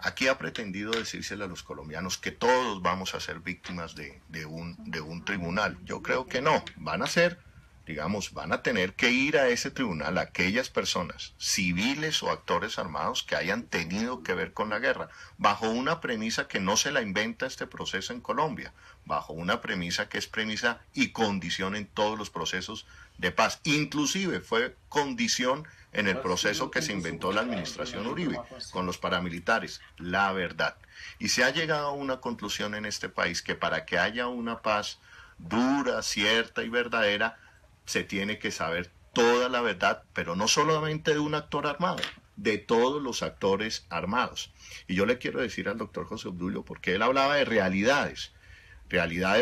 [SPEAKER 2] aquí ha pretendido decírsele a los colombianos que todos vamos a ser víctimas de un tribunal. Yo creo que no, van a ser digamos, van a tener que ir a ese tribunal aquellas personas, civiles o actores armados, que hayan tenido que ver con la guerra, bajo una premisa que no se la inventa este proceso en Colombia, bajo una premisa que es premisa y condición en todos los procesos de paz. Inclusive fue condición en el proceso que se inventó la administración Uribe con los paramilitares, la verdad. Y se ha llegado a una conclusión en este país que para que haya una paz dura, cierta y verdadera, se tiene que saber toda la verdad, pero no solamente de un actor armado, de todos los actores armados. Y yo le quiero decir al doctor José Obdulio, porque él hablaba de realidades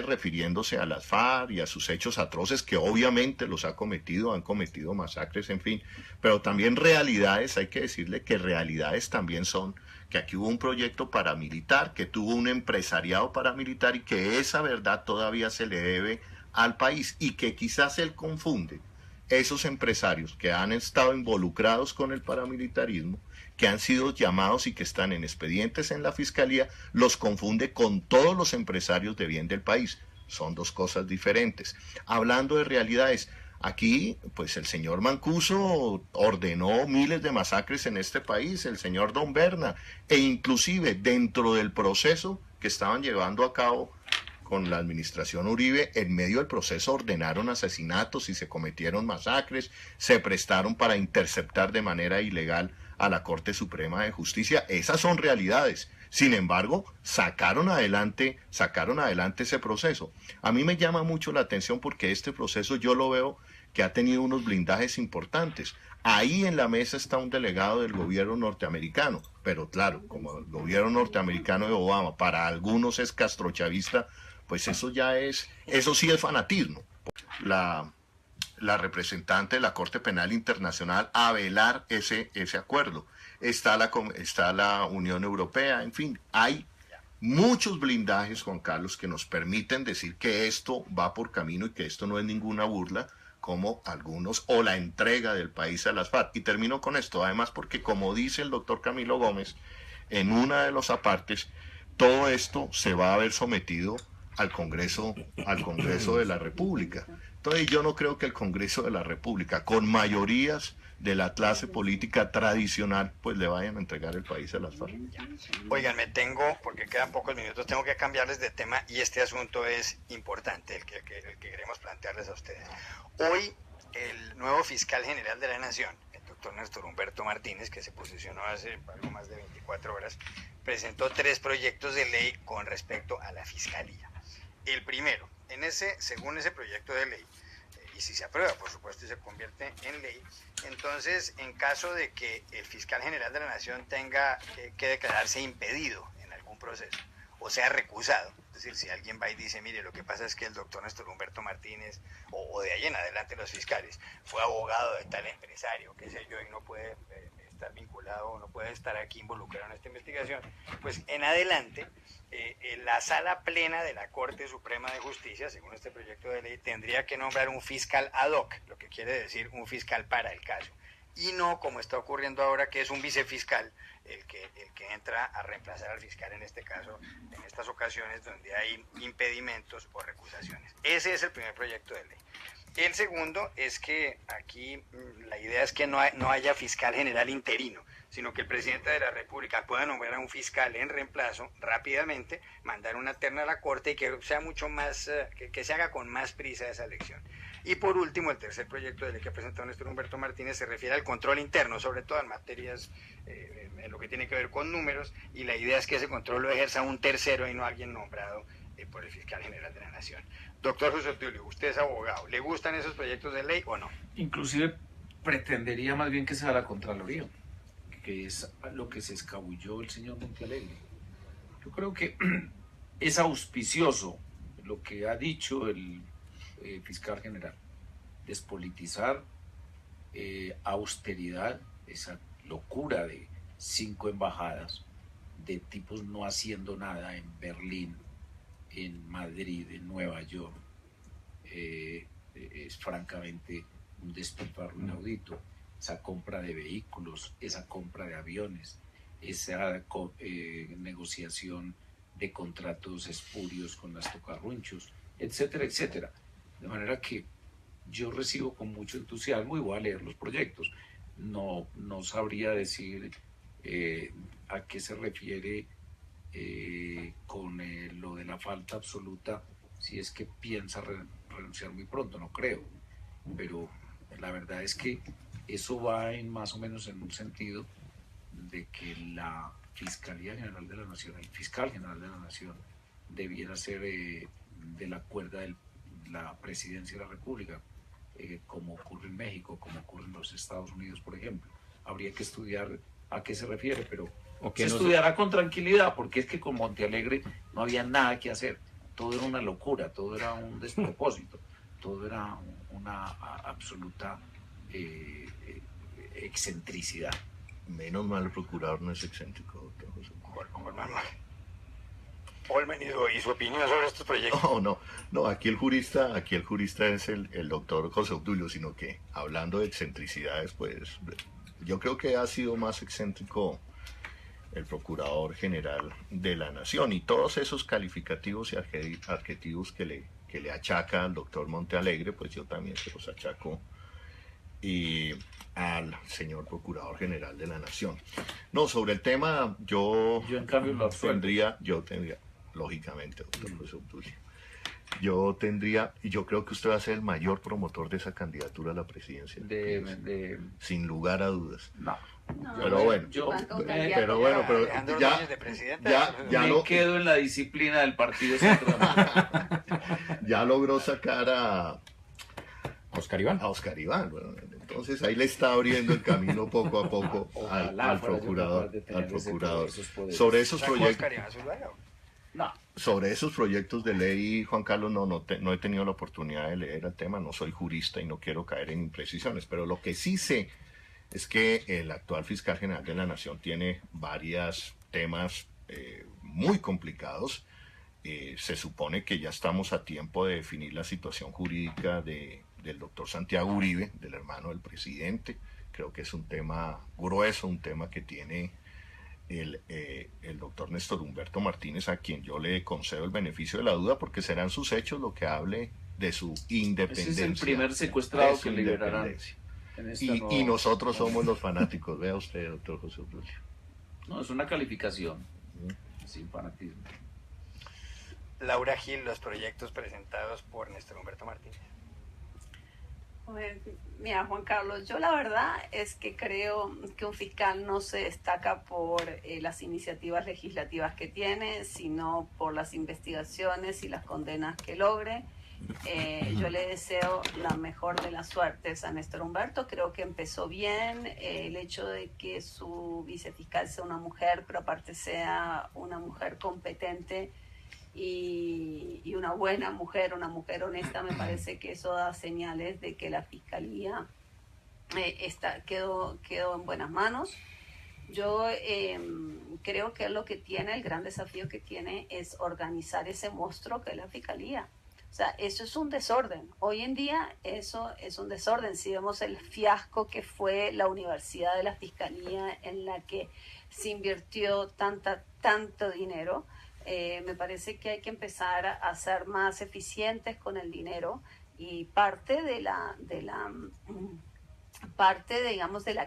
[SPEAKER 2] refiriéndose a las FARC y a sus hechos atroces, que obviamente los han cometido masacres, en fin, pero también realidades, hay que decirle que realidades también son que aquí hubo un proyecto paramilitar, que tuvo un empresariado paramilitar y que esa verdad todavía se le debe al país, y que quizás él confunde esos empresarios que han estado involucrados con el paramilitarismo, que han sido llamados y que están en expedientes en la fiscalía, los confunde con todos los empresarios de bien del país. Son dos cosas diferentes. Hablando de realidades, aquí pues el señor Mancuso ordenó miles de masacres en este país, el señor Don Berna, e inclusive dentro del proceso que estaban llevando a cabo con la administración Uribe, en medio del proceso ordenaron asesinatos y se cometieron masacres, se prestaron para interceptar de manera ilegal a la Corte Suprema de Justicia. Esas son realidades. Sin embargo, sacaron adelante ese proceso. A mí me llama mucho la atención porque este proceso yo lo veo que ha tenido unos blindajes importantes. Ahí en la mesa está un delegado del gobierno norteamericano, pero claro, como el gobierno norteamericano de Obama para algunos es castrochavista, pues eso sí es fanatismo. La representante de la Corte Penal Internacional a velar ese acuerdo. Está la Unión Europea, en fin, hay muchos blindajes, Juan Carlos, que nos permiten decir que esto va por camino y que esto no es ninguna burla, como algunos, o la entrega del país a las FARC. Y termino con esto, además, porque como dice el doctor Camilo Gómez, en una de los apartes, todo esto se va a ver sometido al Congreso de la República. Entonces yo no creo que el Congreso de la República, con mayorías de la clase política tradicional, pues le vayan a entregar el país a las FARC.
[SPEAKER 6] Oigan, porque quedan pocos minutos, tengo que cambiarles de tema y este asunto es importante, el que queremos plantearles a ustedes. Hoy el nuevo fiscal general de la Nación, el doctor Néstor Humberto Martínez, que se posicionó hace algo más de 24 horas, presentó 3 proyectos de ley con respecto a la fiscalía. El primero, según ese proyecto de ley, y si se aprueba, por supuesto, y se convierte en ley, entonces, en caso de que el fiscal general de la Nación tenga que declararse impedido en algún proceso, o sea, recusado, es decir, si alguien va y dice, mire, lo que pasa es que el doctor Néstor Humberto Martínez, o de ahí en adelante los fiscales, fue abogado de tal empresario, qué sé yo, y no puede estar vinculado, no puede estar aquí involucrado en esta investigación, pues en adelante, la sala plena de la Corte Suprema de Justicia, según este proyecto de ley, tendría que nombrar un fiscal ad hoc, lo que quiere decir un fiscal para el caso, y no como está ocurriendo ahora, que es un vicefiscal el que entra a reemplazar al fiscal en este caso, en estas ocasiones donde hay impedimentos o recusaciones. Ese es el primer proyecto de ley. El segundo es que aquí la idea es que no haya fiscal general interino, sino que el presidente de la República pueda nombrar a un fiscal en reemplazo rápidamente, mandar una terna a la Corte y que sea mucho más, que se haga con más prisa esa elección. Y por último, el tercer proyecto de ley que presentó Néstor Humberto Martínez se refiere al control interno, sobre todo en materias, en lo que tiene que ver con números, y la idea es que ese control lo ejerza un tercero y no alguien nombrado por el fiscal general de la Nación. Doctor José Obdulio, usted es abogado, ¿le gustan esos proyectos de ley o no?
[SPEAKER 17] Inclusive pretendería más bien que sea la Contraloría, que es lo que se escabulló el señor Montealegre. Yo creo que es auspicioso lo que ha dicho el fiscal general, despolitizar, austeridad, esa locura de 5 embajadas, de tipos no haciendo nada en Berlín, en Madrid, en Nueva York, es francamente un despilfarro inaudito. Esa compra de vehículos, esa compra de aviones, esa negociación de contratos espurios con las tocarrunchos, etcétera, etcétera. De manera que yo recibo con mucho entusiasmo y voy a leer los proyectos. No sabría decir a qué se refiere con lo de la falta absoluta, si es que piensa renunciar muy pronto, no creo, pero la verdad es que eso va más o menos en un sentido de que la Fiscalía General de la Nación, el Fiscal General de la Nación, debiera ser de la cuerda de la Presidencia de la República, como ocurre en México, como ocurre en los Estados Unidos, por ejemplo. Habría que estudiar a qué se refiere, pero se estudiará con tranquilidad, porque es que con Montealegre no había nada que hacer. Todo era una locura, todo era un despropósito, todo era una absoluta excentricidad.
[SPEAKER 2] Menos mal el procurador no es excéntrico, doctor José.
[SPEAKER 6] Holman, ¿y su opinión sobre estos proyectos?
[SPEAKER 2] No, aquí el jurista es el doctor José Obdulio, sino que hablando de excentricidades, pues yo creo que ha sido más excéntrico el Procurador General de la Nación, y todos esos calificativos y adjetivos que le achaca al doctor Montealegre, pues yo también se los achaco al señor Procurador General de la Nación. No, sobre el tema, yo
[SPEAKER 17] en cambio lo
[SPEAKER 2] tendría, lógicamente, doctor José Obdulio, yo creo que usted va a ser el mayor promotor de esa candidatura a la presidencia. Sin lugar a dudas. Pero bueno, ya
[SPEAKER 17] me quedo en la disciplina del Partido Centro.
[SPEAKER 2] Ya logró sacar a
[SPEAKER 9] Oscar Iván.
[SPEAKER 2] Bueno, entonces ahí le está abriendo el camino poco a poco al procurador. Sobre esos proyectos. Sobre esos proyectos de ley, Juan Carlos, no he tenido la oportunidad de leer el tema, no soy jurista y no quiero caer en imprecisiones, pero lo que sí sé es que el actual fiscal general de la Nación tiene varios temas muy complicados. Se supone que ya estamos a tiempo de definir la situación jurídica del doctor Santiago Uribe, del hermano del presidente. Creo que es un tema grueso, un tema que tiene el doctor Néstor Humberto Martínez, a quien yo le concedo el beneficio de la duda, porque serán sus hechos lo que hable de su independencia.
[SPEAKER 17] Ese es el primer secuestrado que liberarán.
[SPEAKER 2] Y nosotros somos los fanáticos, vea usted, doctor José Obdulio.
[SPEAKER 17] No, es una calificación, sin fanatismo.
[SPEAKER 6] Laura Gil, los proyectos presentados por Néstor Humberto Martínez.
[SPEAKER 16] Mira, Juan Carlos, yo la verdad es que creo que un fiscal no se destaca por las iniciativas legislativas que tiene, sino por las investigaciones y las condenas que logre. Yo le deseo la mejor de las suertes a Néstor Humberto. Creo que empezó bien. El hecho de que su vicefiscal sea una mujer, pero aparte sea una mujer competente y una buena mujer, una mujer honesta, me parece que eso da señales de que la fiscalía quedó en buenas manos. Yo creo que lo que tiene, el gran desafío que tiene, es organizar ese monstruo que es la fiscalía. O sea, eso es un desorden. Hoy en día eso es un desorden. Si vemos el fiasco que fue la Universidad de la Fiscalía, en la que se invirtió tanto dinero, me parece que hay que empezar a ser más eficientes con el dinero, y parte de la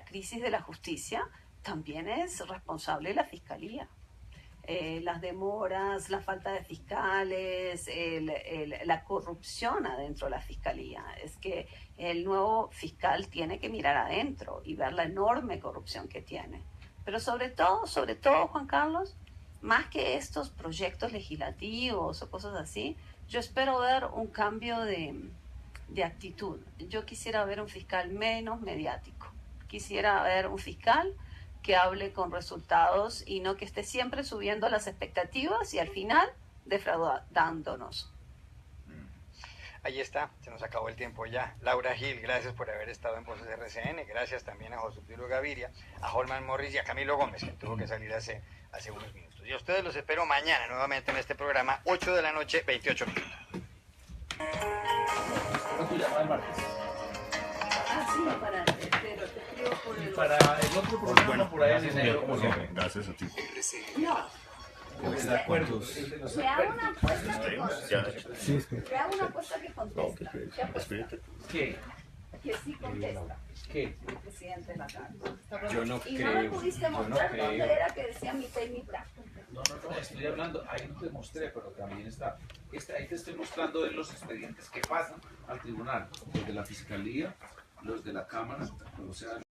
[SPEAKER 16] crisis de la justicia también es responsable la Fiscalía. Las demoras, la falta de fiscales, la corrupción adentro de la Fiscalía. Es que el nuevo fiscal tiene que mirar adentro y ver la enorme corrupción que tiene. Pero sobre todo, Juan Carlos, más que estos proyectos legislativos o cosas así, yo espero ver un cambio de actitud. Yo quisiera ver un fiscal menos mediático. Quisiera ver un fiscal que hable con resultados y no que esté siempre subiendo las expectativas y al final defraudándonos.
[SPEAKER 6] Ahí está, se nos acabó el tiempo ya. Laura Gil, gracias por haber estado en Voces RCN. Gracias también a José Obdulio Gaviria, a Holman Morris y a Camilo Gómez, que tuvo que salir hace unos minutos. Y a ustedes los espero mañana nuevamente en este programa, 8 de la noche, 28 minutos.
[SPEAKER 17] Para el otro programa, por ahí en enero,
[SPEAKER 2] gracias a ti.
[SPEAKER 16] No.
[SPEAKER 1] De acuerdo.
[SPEAKER 16] Le hago una apuesta que contesta. Le hago una apuesta que contesta.
[SPEAKER 1] ¿Qué?
[SPEAKER 16] Que sí contesta.
[SPEAKER 1] ¿Qué?
[SPEAKER 16] El presidente de la Cámara.
[SPEAKER 1] Yo no
[SPEAKER 16] Y
[SPEAKER 1] creo.
[SPEAKER 16] no me pudiste mostrar dónde era que decía mitad y mitad.
[SPEAKER 1] No, estoy hablando, ahí no te mostré, pero también está. Ahí te estoy mostrando de los expedientes que pasan al tribunal, los de la Fiscalía, los de la Cámara, o sea,